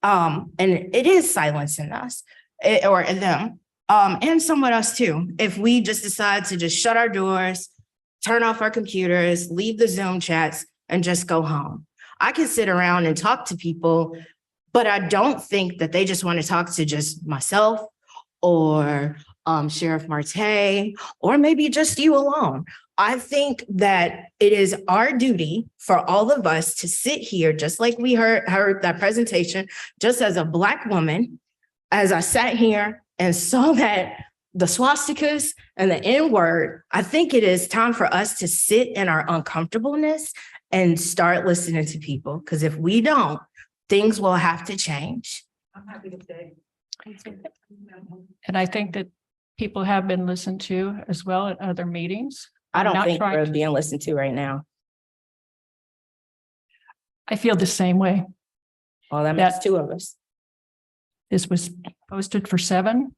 And it is silencing us or them. And somewhat us too, if we just decide to just shut our doors, turn off our computers, leave the Zoom chats, and just go home. I can sit around and talk to people, but I don't think that they just want to talk to just myself or Sheriff Marte, or maybe just you alone. I think that it is our duty for all of us to sit here, just like we heard that presentation, just as a Black woman, as I sat here and saw that the swastikas and the N-word, I think it is time for us to sit in our uncomfortableness and start listening to people. Because if we don't, things will have to change. I'm happy to stay. And I think that people have been listened to as well at other meetings. I don't Not think trying we're to- being listened to right now. I feel the same way. Well, that makes two of us. This was posted for 7.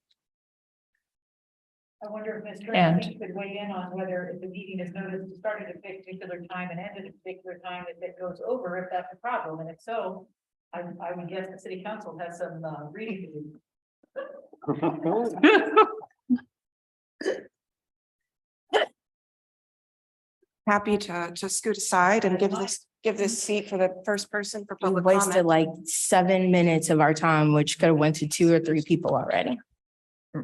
I wonder if Mr. And- Atkinson could weigh in on whether if the meeting is noticed to start at a particular time and end at a particular time, if it goes over, if that's a problem, and if so, I would guess the city council has some reading to do. Happy to scoot aside and give this seat for the first person for We public wasted comment. like 7 minutes of our time, which could have went to 2 or 3 people already.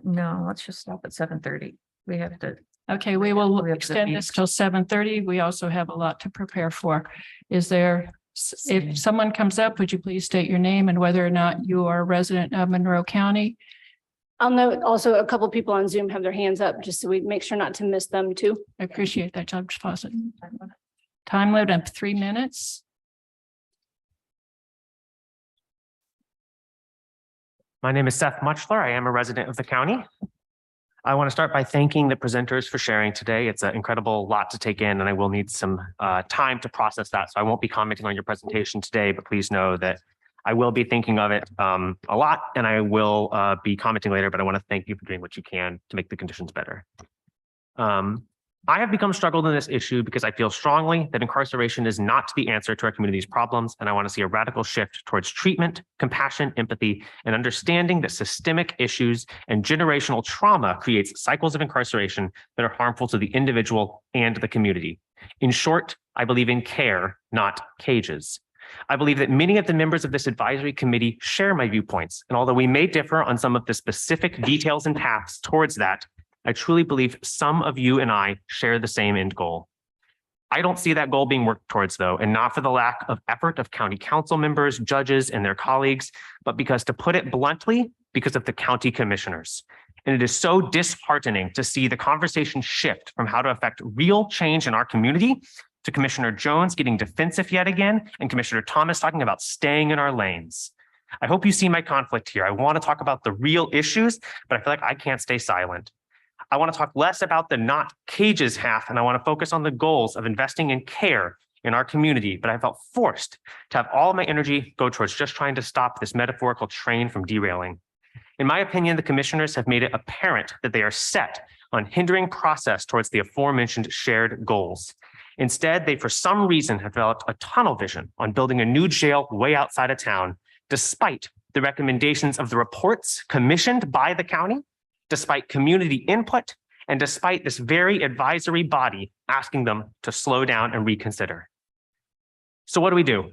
No, let's just stop at 7:30. We have to. Okay, we will We have to extend meet. this till 7:30. We also have a lot to prepare for. Is there, if someone comes up, would you please state your name and whether or not you are a resident of Monroe County? I'll note also a couple people on Zoom have their hands up, just so we make sure not to miss them too. I appreciate that, Judge Fawcett. Time limit of 3 minutes. My name is Seth Muchler. I am a resident of the county. I want to start by thanking the presenters for sharing today. It's an incredible lot to take in, and I will need some time to process that. So I won't be commenting on your presentation today, but please know that I will be thinking of it a lot, and I will be commenting later, but I want to thank you for doing what you can to make the conditions better. I have become struggled in this issue because I feel strongly that incarceration is not the answer to our community's problems, and I want to see a radical shift towards treatment, compassion, empathy, and understanding that systemic issues and generational trauma creates cycles of incarceration that are harmful to the individual and the community. In short, I believe in care, not cages. I believe that many of the members of this advisory committee share my viewpoints, and although we may differ on some of the specific details and paths towards that, I truly believe some of you and I share the same end goal. I don't see that goal being worked towards, though, and not for the lack of effort of county council members, judges, and their colleagues, but because, to put it bluntly, because of the county commissioners. And it is so disheartening to see the conversation shift from how to affect real change in our community to Commissioner Jones getting defensive yet again and Commissioner Thomas talking about staying in our lanes. I hope you see my conflict here. I want to talk about the real issues, but I feel like I can't stay silent. I want to talk less about the not cages half, and I want to focus on the goals of investing in care in our community, but I felt forced to have all of my energy go towards just trying to stop this metaphorical train from derailing. In my opinion, the commissioners have made it apparent that they are set on hindering process towards the aforementioned shared goals. Instead, they for some reason have developed a tunnel vision on building a new jail way outside of town, despite the recommendations of the reports commissioned by the county, despite community input, and despite this very advisory body asking them to slow down and reconsider. So what do?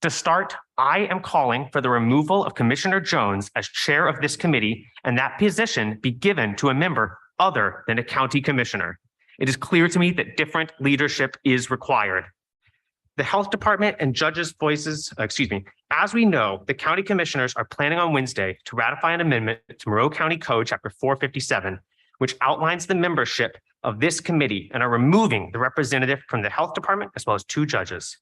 To start, I am calling for the removal of Commissioner Jones as chair of this committee, and that position be given to a member other than a county commissioner. It is clear to me that different leadership is required. The health department and judges' voices, as we know, the county commissioners are planning on Wednesday to ratify an amendment to Monroe County Code Chapter 457, which outlines the membership of this committee and are removing the representative from the health department as well as 2 judges.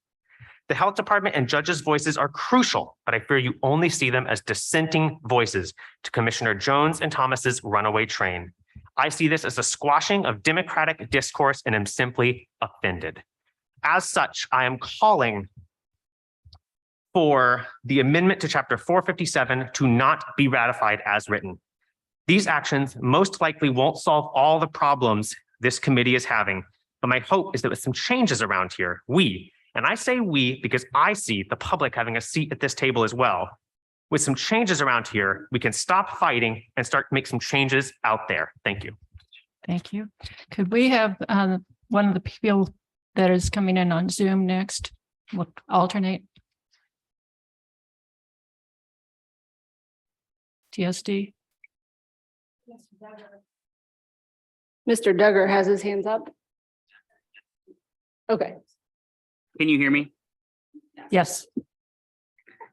The health department and judges' voices are crucial, but I fear you only see them as dissenting voices to Commissioner Jones and Thomas's runaway train. I see this as a squashing of democratic discourse and am simply offended. As such, I am calling for the amendment to Chapter 457 to not be ratified as written. These actions most likely won't solve all the problems this committee is having, but my hope is that with some changes around here, and I say we because I see the public having a seat at this table as well. With some changes around here, we can stop fighting and start to make some changes out there. Thank you. Thank you. Could we have one of the people that is coming in on Zoom next? We'll alternate. TSD. Mr. Duggar has his hands up. Okay. Can you hear me? Yes.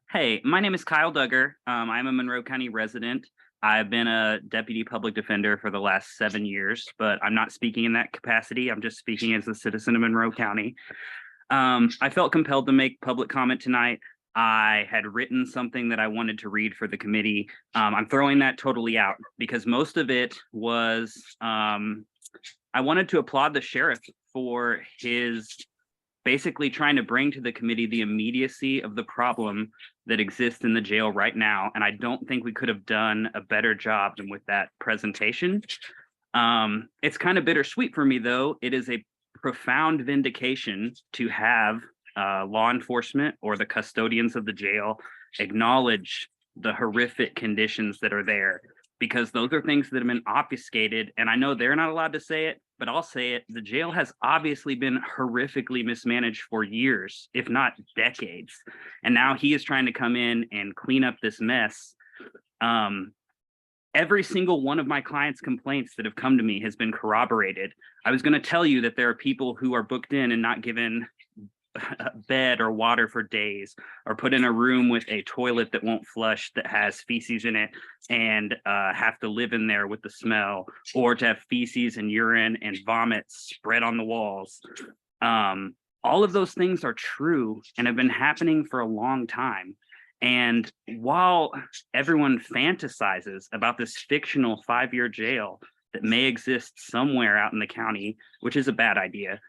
Hey, my name is Kyle Duggar. I'm a Monroe County resident. I've been a deputy public defender for the last 7 years, but I'm not speaking in that capacity. I'm just speaking as a citizen of Monroe County. I felt compelled to make public comment tonight. I had written something that I wanted to read for the committee. I'm throwing that totally out because most of it was, I wanted to applaud the sheriff for his basically trying to bring to the committee the immediacy of the problem that exists in the jail right now. And I don't think we could have done a better job than with that presentation. It's kind of bittersweet for me, though. It is a profound vindication to have law enforcement or the custodians of the jail acknowledge the horrific conditions that are there, because those are things that have been obfuscated. And I know they're not allowed to say it, but I'll say it. The jail has obviously been horrifically mismanaged for years, if not decades. And now he is trying to come in and clean up this mess. Every single one of my clients' complaints that have come to me has been corroborated. I was going to tell you that there are people who are booked in and not given bed or water for days, or put in a room with a toilet that won't flush that has feces in it and have to live in there with the smell, or to have feces and urine and vomit spread on the walls. All of those things are true and have been happening for a long time. And while everyone fantasizes about this fictional 5-year jail that may exist somewhere out in the county, which is a bad idea,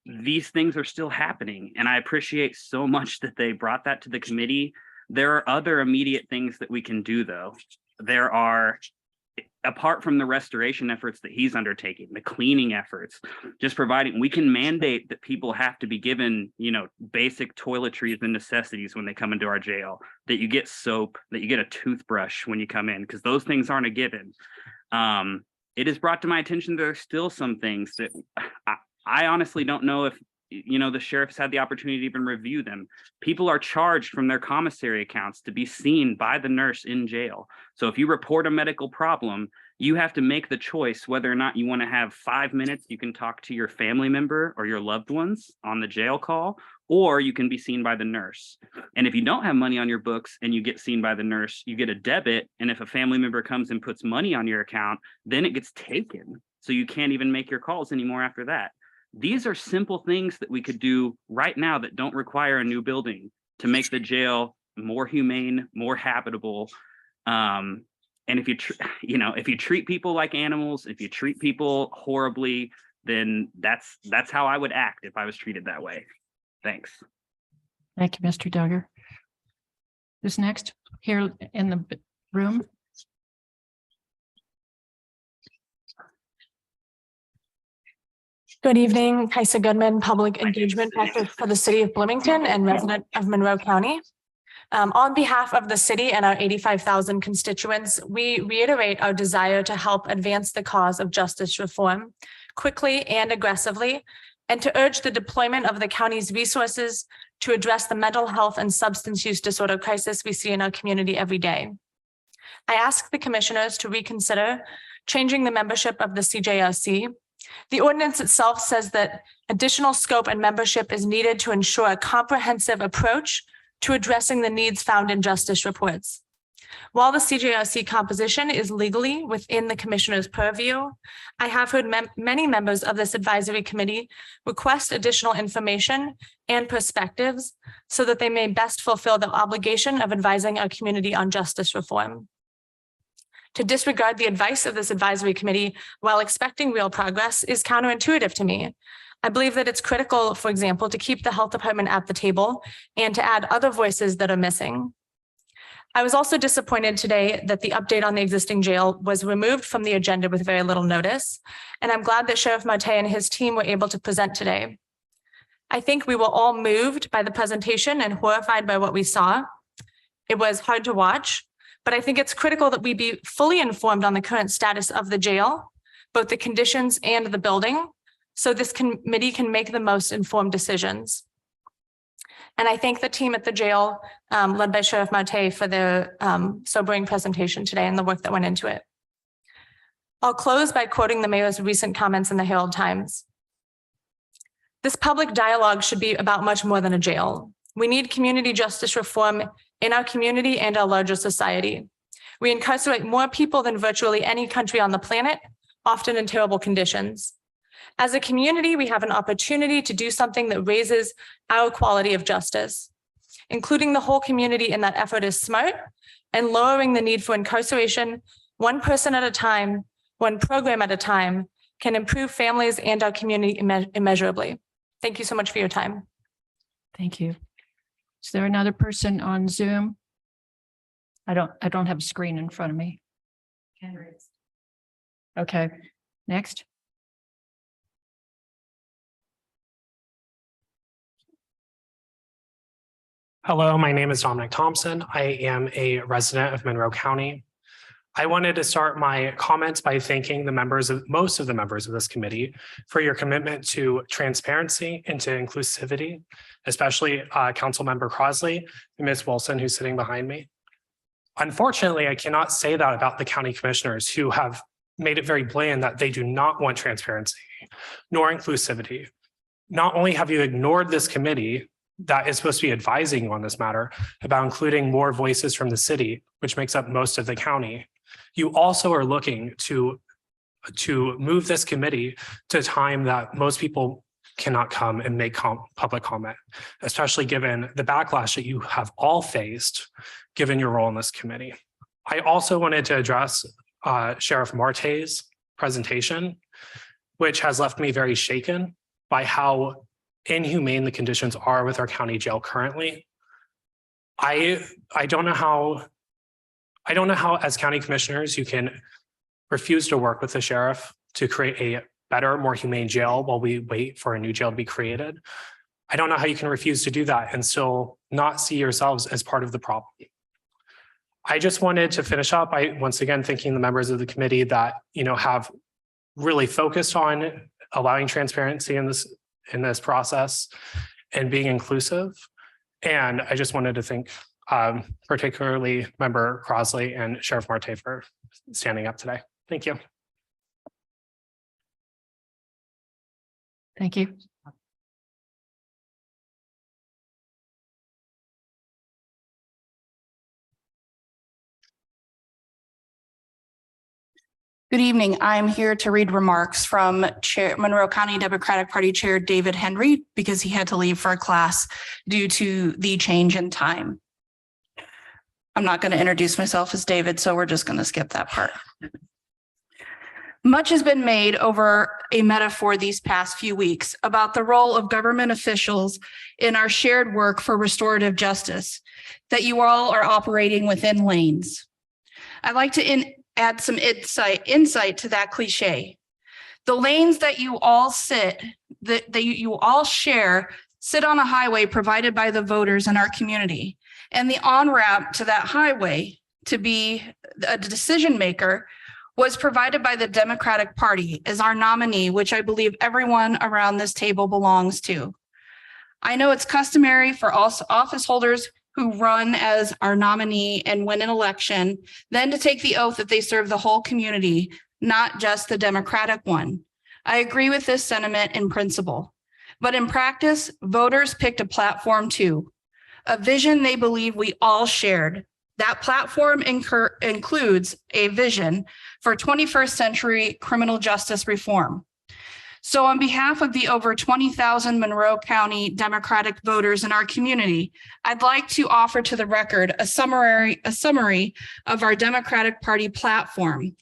these things are still happening. And I appreciate so much that they brought that to the committee. There are other immediate things that we can do, though. There are, apart from the restoration efforts that he's undertaking, the cleaning efforts, just providing, we can mandate that people have to be given, basic toiletries and necessities when they come into our jail, that you get soap, that you get a toothbrush when you come in, because those things aren't a given. It is brought to my attention there are still some things that I honestly don't know if, the sheriff's had the opportunity to even review them. People are charged from their commissary accounts to be seen by the nurse in jail. So if you report a medical problem, You have to make the choice whether or not you want to have 5 minutes. You can talk to your family member or your loved ones on the jail call, or you can be seen by the nurse. And if you don't have money on your books and you get seen by the nurse, you get a debit. And if a family member comes and puts money on your account, then it gets taken. So you can't even make your calls anymore after that. These are simple things that we could do right now that don't require a new building to make the jail more humane, more habitable. And if you, if you treat people like animals, if you treat people horribly, then that's how I would act if I was treated that way. Thanks. Thank you, Mr. Duggar. Who's next here in the room? Good evening, Kaisa Goodman, Public Engagement Director for the City of Bloomington and resident of Monroe County. On behalf of the city and our 85,000 constituents, we reiterate our desire to help advance the cause of justice reform quickly and aggressively, and to urge the deployment of the county's resources to address the mental health and substance use disorder crisis we see in our community every day. I ask the commissioners to reconsider changing the membership of the CJRC. The ordinance itself says that additional scope and membership is needed to ensure a comprehensive approach to addressing the needs found in justice reports. While the CJRC composition is legally within the commissioner's purview, I have heard many members of this advisory committee request additional information and perspectives so that they may best fulfill the obligation of advising our community on justice reform. To disregard the advice of this advisory committee while expecting real progress is counterintuitive to me. I believe that it's critical, for example, to keep the health department at the table and to add other voices that are missing. I was also disappointed today that the update on the existing jail was removed from the agenda with very little notice, and I'm glad that Sheriff Marte and his team were able to present today. I think we were all moved by the presentation and horrified by what we saw. It was hard to watch, but I think it's critical that we be fully informed on the current status of the jail, both the conditions and the building, so this committee can make the most informed decisions. And I thank the team at the jail, led by Sheriff Marte, for their sobering presentation today and the work that went into it. I'll close by quoting the mayor's recent comments in the Herald Times. This public dialogue should be about much more than a jail. We need community justice reform in our community and our larger society. We incarcerate more people than virtually any country on the planet, often in terrible conditions. As a community, we have an opportunity to do something that raises our quality of justice. Including the whole community in that effort is smart, and lowering the need for incarceration, one person at a time, one program at a time, can improve families and our community immeasurably. Thank you so much for your time. Thank you. Is there another person on Zoom? I don't have a screen in front of me. Okay, next. Hello, my name is Dominic Thompson. I am a resident of Monroe County. I wanted to start my comments by thanking most of the members of this committee for your commitment to transparency and to inclusivity, especially Councilmember Crosley and Ms. Wilson, who's sitting behind me. Unfortunately, I cannot say that about the county commissioners who have made it very blatant that they do not want transparency nor inclusivity. Not only have you ignored this committee that is supposed to be advising you on this matter about including more voices from the city, which makes up most of the county, you also are looking to move this committee to a time that most people cannot come and make public comment, especially given the backlash that you have all faced, given your role in this committee. I also wanted to address Sheriff Marte's presentation, which has left me very shaken by how inhumane the conditions are with our county jail currently. I don't know how as county commissioners you can refuse to work with the sheriff to create a better, more humane jail while we wait for a new jail to be created. I don't know how you can refuse to do that and still not see yourselves as part of the problem. I just wanted to finish up by once again thanking the members of the committee that have really focused on allowing transparency in this process and being inclusive. And I just wanted to thank particularly Member Crosley and Sheriff Marte for standing up today. Thank you. Thank you. Good evening. I'm here to read remarks from Chair Monroe County Democratic Party Chair David Henry because he had to leave for a class due to the change in time. I'm not going to introduce myself as David, so we're just going to skip that part. Much has been made over a metaphor these past few weeks about the role of government officials in our shared work for restorative justice, that you all are operating within lanes. I'd like to add some insight to that cliche. The lanes that you all you all share sit on a highway provided by the voters in our community. And the on-ramp to that highway to be a decision maker was provided by the Democratic Party as our nominee, which I believe everyone around this table belongs to. I know it's customary for office holders who run as our nominee and win an election, then to take the oath that they serve the whole community, not just the Democratic one. I agree with this sentiment in principle, but in practice, voters picked a platform too, a vision they believe we all shared. That platform includes a vision for 21st century criminal justice reform. So on behalf of the over 20,000 Monroe County Democratic voters in our community, I'd like to offer to the record a summary of our Democratic Party platform.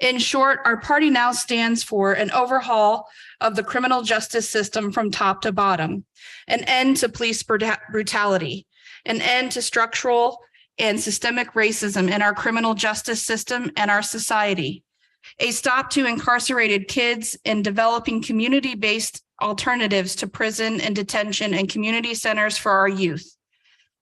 In short, our party now stands for an overhaul of the criminal justice system from top to bottom, an end to police brutality, an end to structural and systemic racism in our criminal justice system and our society, a stop to incarcerated kids and developing community-based alternatives to prison and detention and community centers for our youth,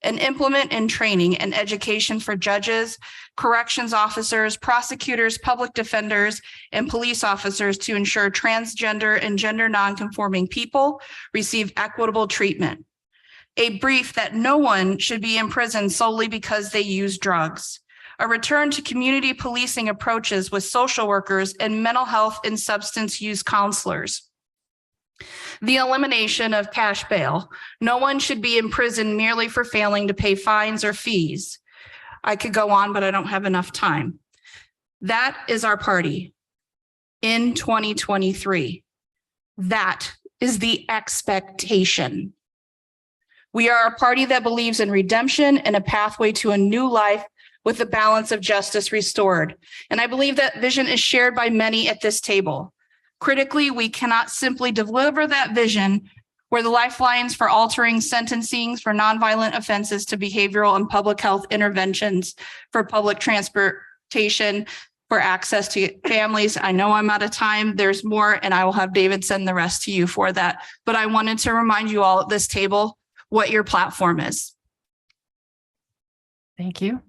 and implement and training and education for judges, corrections officers, prosecutors, public defenders, and police officers to ensure transgender and gender nonconforming people receive equitable treatment. A brief that no one should be in prison solely because they use drugs. A return to community policing approaches with social workers and mental health and substance use counselors. The elimination of cash bail. No one should be in prison merely for failing to pay fines or fees. I could go on, but I don't have enough time. That is our party in 2023. That is the expectation. We are a party that believes in redemption and a pathway to a new life with the balance of justice restored. And I believe that vision is shared by many at this table. Critically, we cannot simply deliver that vision where the lifelines for altering sentencing for nonviolent offenses to behavioral and public health interventions for public transportation, for access to families. I know I'm out of time. There's more, and I will have David send the rest to you for that. But I wanted to remind you all at this table what your platform is. Thank you.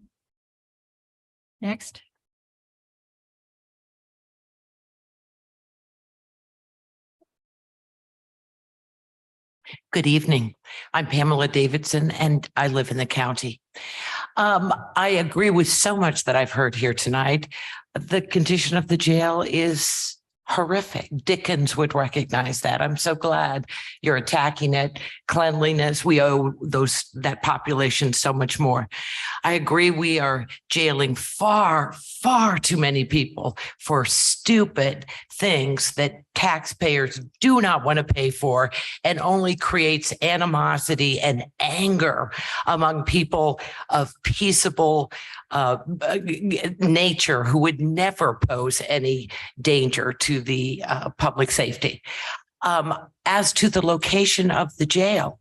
Next. Good evening. I'm Pamela Davidson and I live in the county. I agree with so much that I've heard here tonight. The condition of the jail is horrific. Dickens would recognize that. I'm so glad you're attacking it. Cleanliness, we owe that population so much more. I agree we are jailing far, far too many people for stupid things that taxpayers do not want to pay for and only creates animosity and anger among people of peaceable nature who would never pose any danger to the public safety. As to the location of the jail,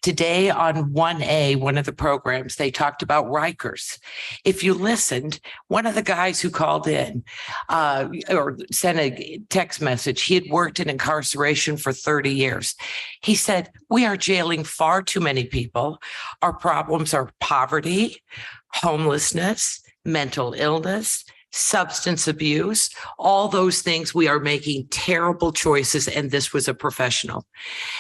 today on 1A, one of the programs, they talked about Rikers. If you listened, one of the guys who called in or sent a text message, he had worked in incarceration for 30 years. He said, we are jailing far too many people. Our problems are poverty, homelessness, mental illness, substance abuse, all those things. We are making terrible choices, and this was a professional.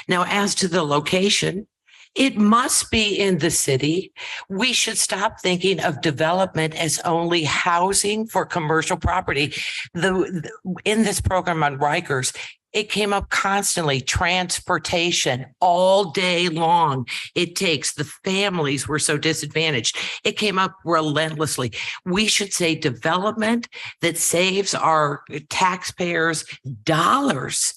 Now, as to the location, It must be in the city. We should stop thinking of development as only housing for commercial property. In this program on Rikers, it came up constantly, transportation all day long. It takes, the families were so disadvantaged. It came up relentlessly. We should say development that saves our taxpayers dollars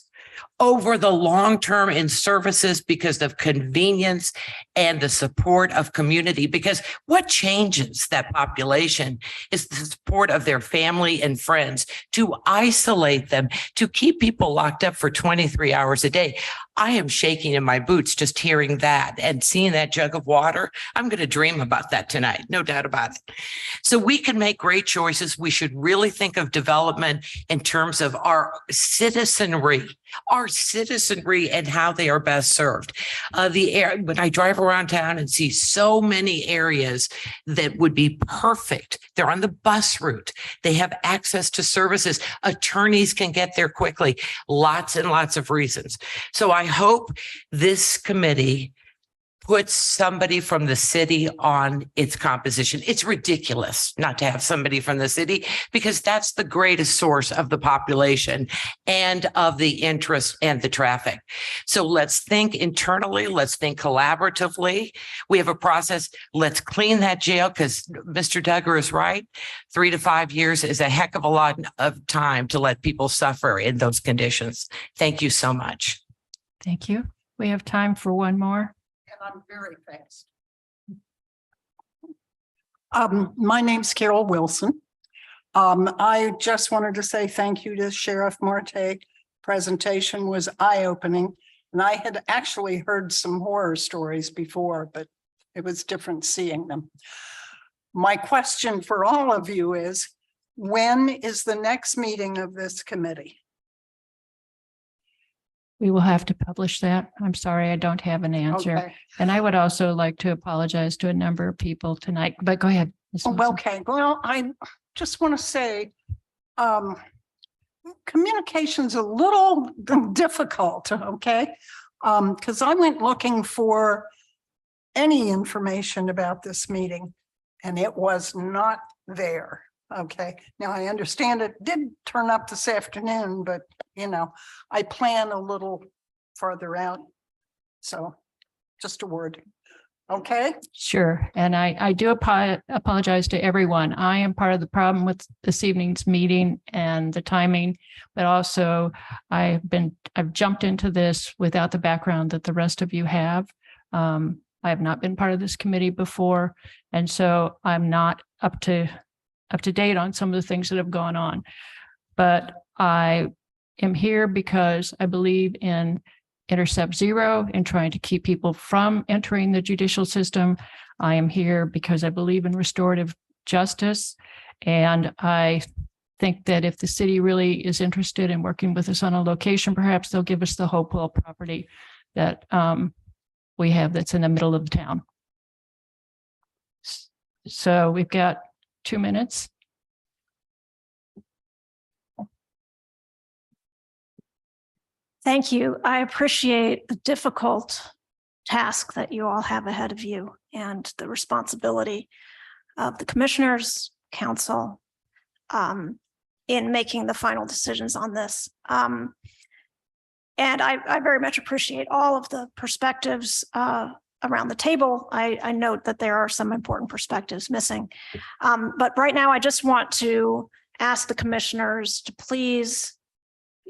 over the long term in services because of convenience and the support of community. Because what changes that population is the support of their family and friends. To isolate them, to keep people locked up for 23 hours a day. I am shaking in my boots just hearing that and seeing that jug of water. I'm going to dream about that tonight, no doubt about it. So we can make great choices. We should really think of development in terms of our citizenry and how they are best served. When I drive around town and see so many areas that would be perfect, they're on the bus route. They have access to services. Attorneys can get there quickly. Lots and lots of reasons. So I hope this committee puts somebody from the city on its composition. It's ridiculous not to have somebody from the city because that's the greatest source of the population and of the interest and the traffic. So let's think internally. Let's think collaboratively. We have a process. Let's clean that jail because Mr. Duggar is right. 3 to 5 years is a heck of a lot of time to let people suffer in those conditions. Thank you so much. Thank you. We have time for one more. I'm very fast. My name's Carol Wilson. I just wanted to say thank you to Sheriff Marte. Presentation was eye-opening, and I had actually heard some horror stories before, but it was different seeing them. My question for all of you is, when is the next meeting of this committee? We will have to publish that. I'm sorry, I don't have an answer. Okay. And I would also like to apologize to a number of people tonight, but go ahead. Ms. Wilson. Okay, well, I just want to say, communication's a little difficult, okay? Because I went looking for any information about this meeting and it was not there. Okay, now I understand it did turn up this afternoon, but you know, I plan a little farther out. So just a word. Okay. Sure. And I do apologize to everyone. I am part of the problem with this evening's meeting and the timing, but also I've jumped into this without the background that the rest of you have. I have not been part of this committee before, and so I'm not up to date on some of the things that have gone on. But I am here because I believe in Intercept Zero and trying to keep people from entering the judicial system. I am here because I believe in restorative justice. And I think that if the city really is interested in working with us on a location, perhaps they'll give us the Hopewell property that we have that's in the middle of the town. So we've got 2 minutes. Thank you. I appreciate the difficult task that you all have ahead of you and the responsibility of the commissioners, council, in making the final decisions on this. And I very much appreciate all of the perspectives around the table. I note that there are some important perspectives missing. But right now, I just want to ask the commissioners to please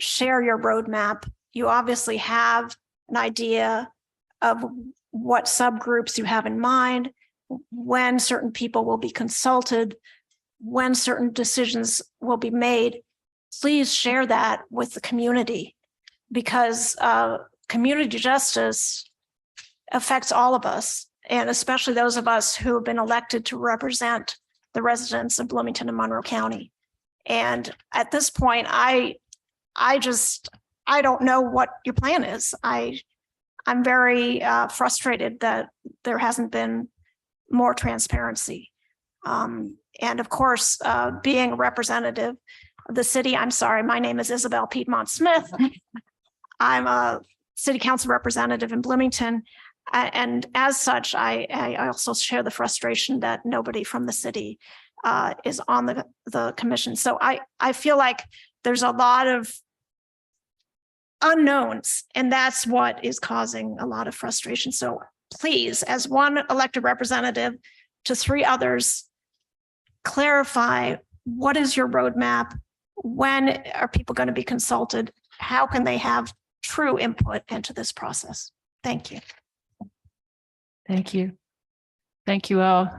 share your roadmap. You obviously have an idea of what subgroups you have in mind, when certain people will be consulted, when certain decisions will be made. Please share that with the community, because community justice affects all of us, and especially those of us who have been elected to represent the residents of Bloomington and Monroe County. And at this point, I don't know what your plan is. I'm very frustrated that there hasn't been more transparency. And of course, being a representative of the city, I'm sorry, my name is Isabel Piedmont Smith. I'm a city council representative in Bloomington. And as such, I also share the frustration that nobody from the city is on the commission. So I feel like there's a lot of unknowns, and that's what is causing a lot of frustration. So please, as one elected representative to 3 others, clarify what is your roadmap? When are people going to be consulted? How can they have true input into this process? Thank you. Thank you. Thank you all.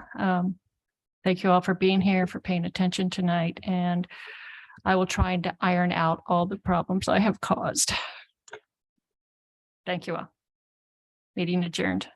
Thank you all for being here, for paying attention tonight, and I will try to iron out all the problems I have caused. Thank you all. Meeting adjourned.